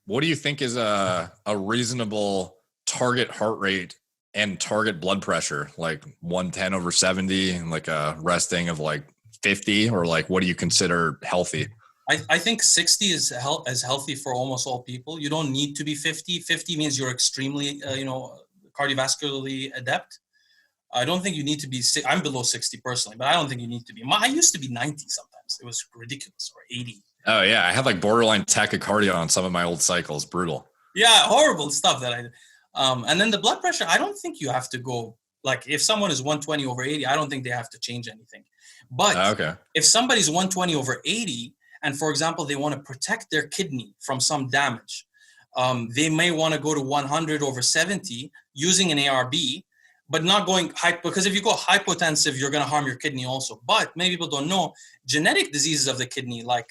What do you think is a reasonable target heart rate and target blood pressure? Like 110/70 and like a resting of like 50, or like what do you consider healthy?
I think 60 is healthy for almost all people. You don't need to be 50. 50 means you're extremely, cardiovascularly adept. I don't think you need to be, I'm below 60 personally, but I don't think you need to be. I used to be 90 sometimes. It was ridiculous, or 80.
Oh yeah, I had like borderline tachycardia on some of my old cycles. Brutal.
Yeah, horrible stuff that I did. And then the blood pressure, I don't think you have to go, like if someone is 120/80, I don't think they have to change anything. But if somebody's 120/80, and for example, they want to protect their kidney from some damage, they may want to go to 100/70 using an ARB, but not going high, because if you go hypotensive, you're going to harm your kidney also. But many people don't know genetic diseases of the kidney, like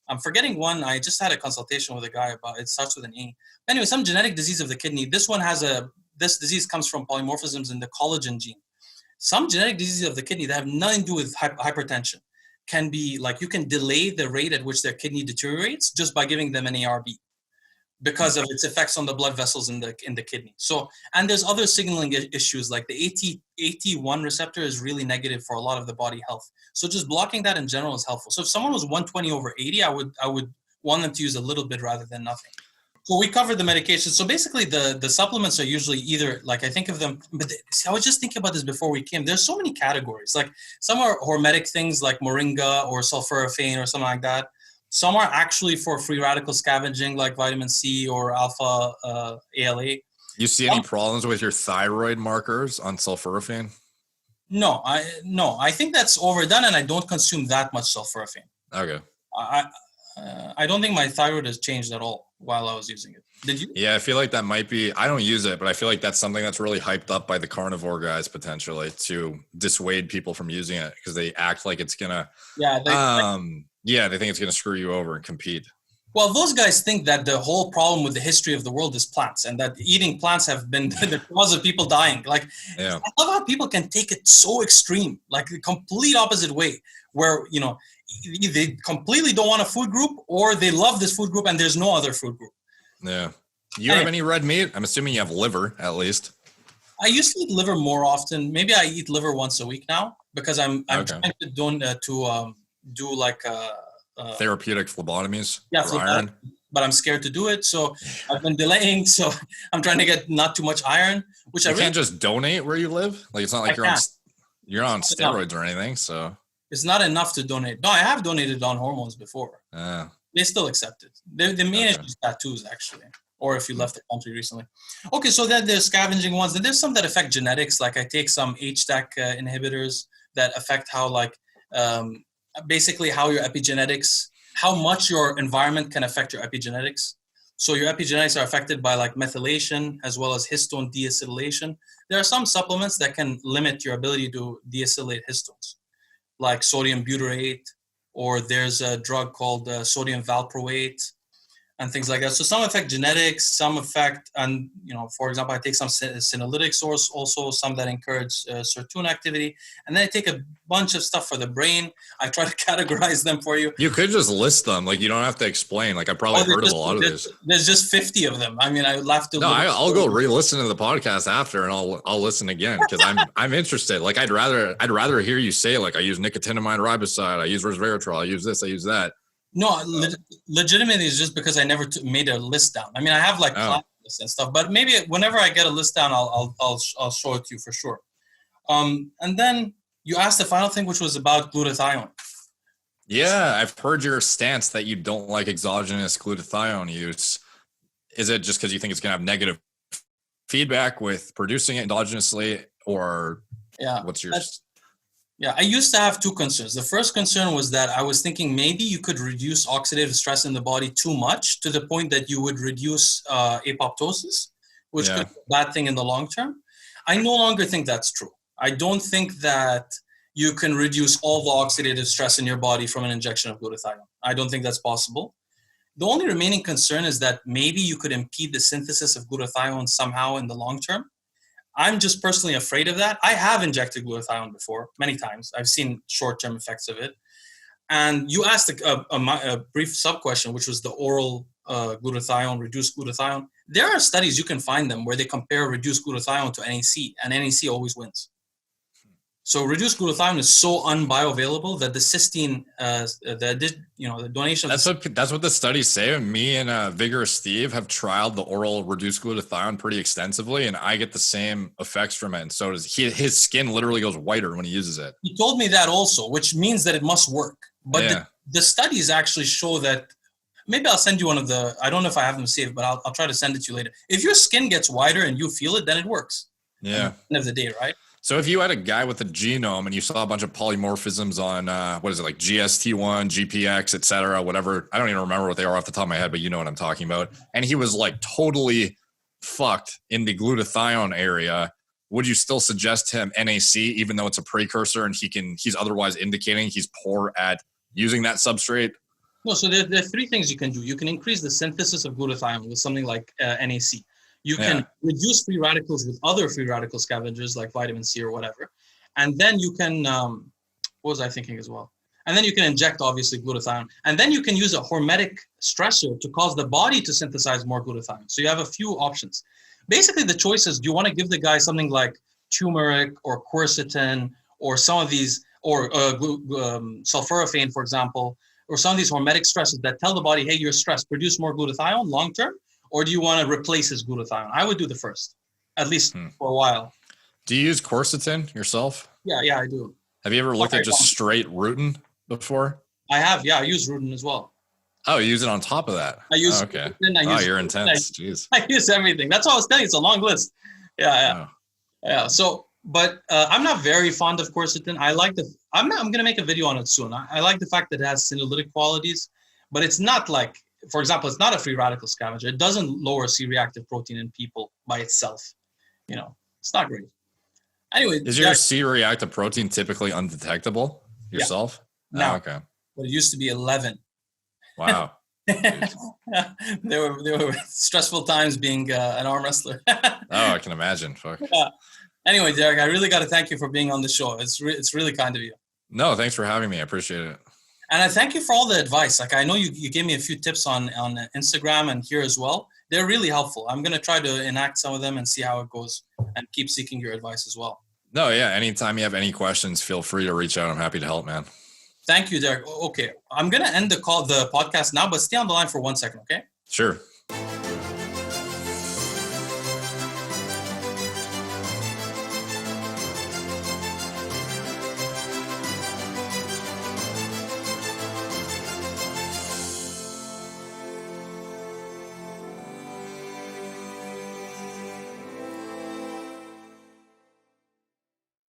I'm forgetting one. I just had a consultation with a guy about it. Starts with an E. Anyway, some genetic disease of the kidney. This disease comes from polymorphisms in the collagen gene. Some genetic diseases of the kidney that have nothing to do with hypertension can be like, you can delay the rate at which their kidney deteriorates just by giving them an ARB because of its effects on the blood vessels in the kidney. So, and there's other signaling issues like the AT1 receptor is really negative for a lot of the body health. So just blocking that in general is helpful. So if someone was 120/80, I would want them to use a little bit rather than nothing. So we covered the medication. So basically the supplements are usually either, like, I think of them, but see, I was just thinking about this before we came. There's so many categories. Like some are hormetic things like moringa or sulforaphane or something like that. Some are actually for free radical scavenging like vitamin C or alpha ALA.
You see any problems with your thyroid markers on sulforaphane?
No, I think that's overdone, and I don't consume that much sulforaphane.
Okay.
I don't think my thyroid has changed at all while I was using it. Did you?
Yeah, I feel like that might be, I don't use it, but I feel like that's something that's really hyped up by the carnivore guys potentially to dissuade people from using it because they act like it's gonna,
yeah,
they think it's gonna screw you over and compete.
Well, those guys think that the whole problem with the history of the world is plants, and that eating plants have been the cause of people dying. Like,
yeah.
I love how people can take it so extreme, like the complete opposite way, where, you know, they completely don't want a food group, or they love this food group and there's no other food group.
Yeah. You have any red meat? I'm assuming you have liver, at least.
I used to eat liver more often. Maybe I eat liver once a week now because I'm trying to do like
therapeutic phlebotomies.
Yeah, for iron. But I'm scared to do it, so I've been delaying. So I'm trying to get not too much iron. Which
you can't just donate where you live. Like, it's not like you're on steroids or anything. So
it's not enough to donate. No, I have donated on hormones before. They still accept it. The main issue is tattoos, actually, or if you left the country recently. Okay, so then there's scavenging ones. Then there's some that affect genetics. Like I take some HDAC inhibitors that affect how, like, basically how your epigenetics, how much your environment can affect your epigenetics. So your epigenetics are affected by like methylation as well as histone deacetylation. There are some supplements that can limit your ability to deacetylate histones, like sodium butyrate, or there's a drug called sodium valproate and things like that. So some affect genetics, some affect, and, you know, for example, I take some senolytics, also some that encourage sirtuin activity. And then I take a bunch of stuff for the brain. I try to categorize them for you.
You could just list them. Like, you don't have to explain. Like, I probably heard of a lot of these.
There's just 50 of them. I mean, I would have to.
No, I'll go re-listen to the podcast after, and I'll listen again because I'm interested. Like, I'd rather hear you say, like, I use nicotinamide riboside, I use resveratrol, I use this, I use that.
No, legitimately, it's just because I never made a list down. I mean, I have like lists and stuff, but maybe whenever I get a list down, I'll show it to you for sure. And then you asked the final thing, which was about glutathione.
Yeah, I've heard your stance that you don't like exogenous glutathione use. Is it just because you think it's going to have negative feedback with producing it endogenously, or what's your...
Yeah, I used to have two concerns. The first concern was that I was thinking maybe you could reduce oxidative stress in the body too much to the point that you would reduce apoptosis, which could be a bad thing in the long term. I no longer think that's true. I don't think that you can reduce all the oxidative stress in your body from an injection of glutathione. I don't think that's possible. The only remaining concern is that maybe you could impede the synthesis of glutathione somehow in the long term. I'm just personally afraid of that. I have injected glutathione before, many times. I've seen short-term effects of it. And you asked a brief sub-question, which was the oral glutathione, reduced glutathione. There are studies, you can find them, where they compare reduced glutathione to NAC, and NAC always wins. So reduced glutathione is so unbioavailable that the cysteine, the donation.
That's what the studies say. Me and Vigorous Steve have trialed the oral reduced glutathione pretty extensively, and I get the same effects from it. And so does he. His skin literally goes whiter when he uses it.
He told me that also, which means that it must work. But the studies actually show that. Maybe I'll send you one of the. I don't know if I have them saved, but I'll try to send it to you later. If your skin gets whiter and you feel it, then it works.
Yeah.
At the end of the day, right?
So if you had a guy with a genome and you saw a bunch of polymorphisms on, like GST1, GPX, et cetera, whatever, I don't even remember what they are off the top of my head, but you know what I'm talking about. And he was like totally fucked in the glutathione area. Would you still suggest him NAC, even though it's a precursor and he's otherwise indicating he's poor at using that substrate?
No, so there are three things you can do. You can increase the synthesis of glutathione with something like NAC. You can reduce free radicals with other free radical scavengers like vitamin C or whatever. And then you can, what was I thinking as well? And then you can inject, obviously, glutathione. And then you can use a hormetic stressor to cause the body to synthesize more glutathione. So you have a few options. Basically, the choice is, do you want to give the guy something like turmeric or quercetin or some of these, or sulforaphane, for example, or some of these hormetic stressors that tell the body, hey, you're stressed, produce more glutathione long term? or do you want to replace his glutathione? I would do the first, at least for a while.
Do you use quercetin yourself?
Yeah, I do.
Have you ever looked at just straight rutin before?
I have, yeah. I use rutin as well.
Oh, you use it on top of that?
I use
okay.
Rutin,
You're intense. Jeez.
I use everything. That's all I was telling you. It's a long list. Yeah. So, but I'm not very fond of quercetin. I like I'm going to make a video on it soon. I like the fact that it has senolytic qualities, but it's not like, for example, it's not a free radical scavenger. It doesn't lower C-reactive protein in people by itself. It's not great. Anyway,
is your C-reactive protein typically undetectable yourself?
Yeah. No.
Okay.
But it used to be 11.
Wow.
There were stressful times being an arm wrestler.
I can imagine. Fuck.
Anyway, Derek, I really got to thank you for being on the show. It's really kind of you.
No, thanks for having me. I appreciate it.
And I thank you for all the advice. Like, I know you gave me a few tips on Instagram and here as well. They're really helpful. I'm going to try to enact some of them and see how it goes and keep seeking your advice as well.
No, yeah. Anytime you have any questions, feel free to reach out. I'm happy to help, man.
Thank you, Derek. Okay. I'm going to end the podcast now, but stay on the line for 1 second, okay?
Sure.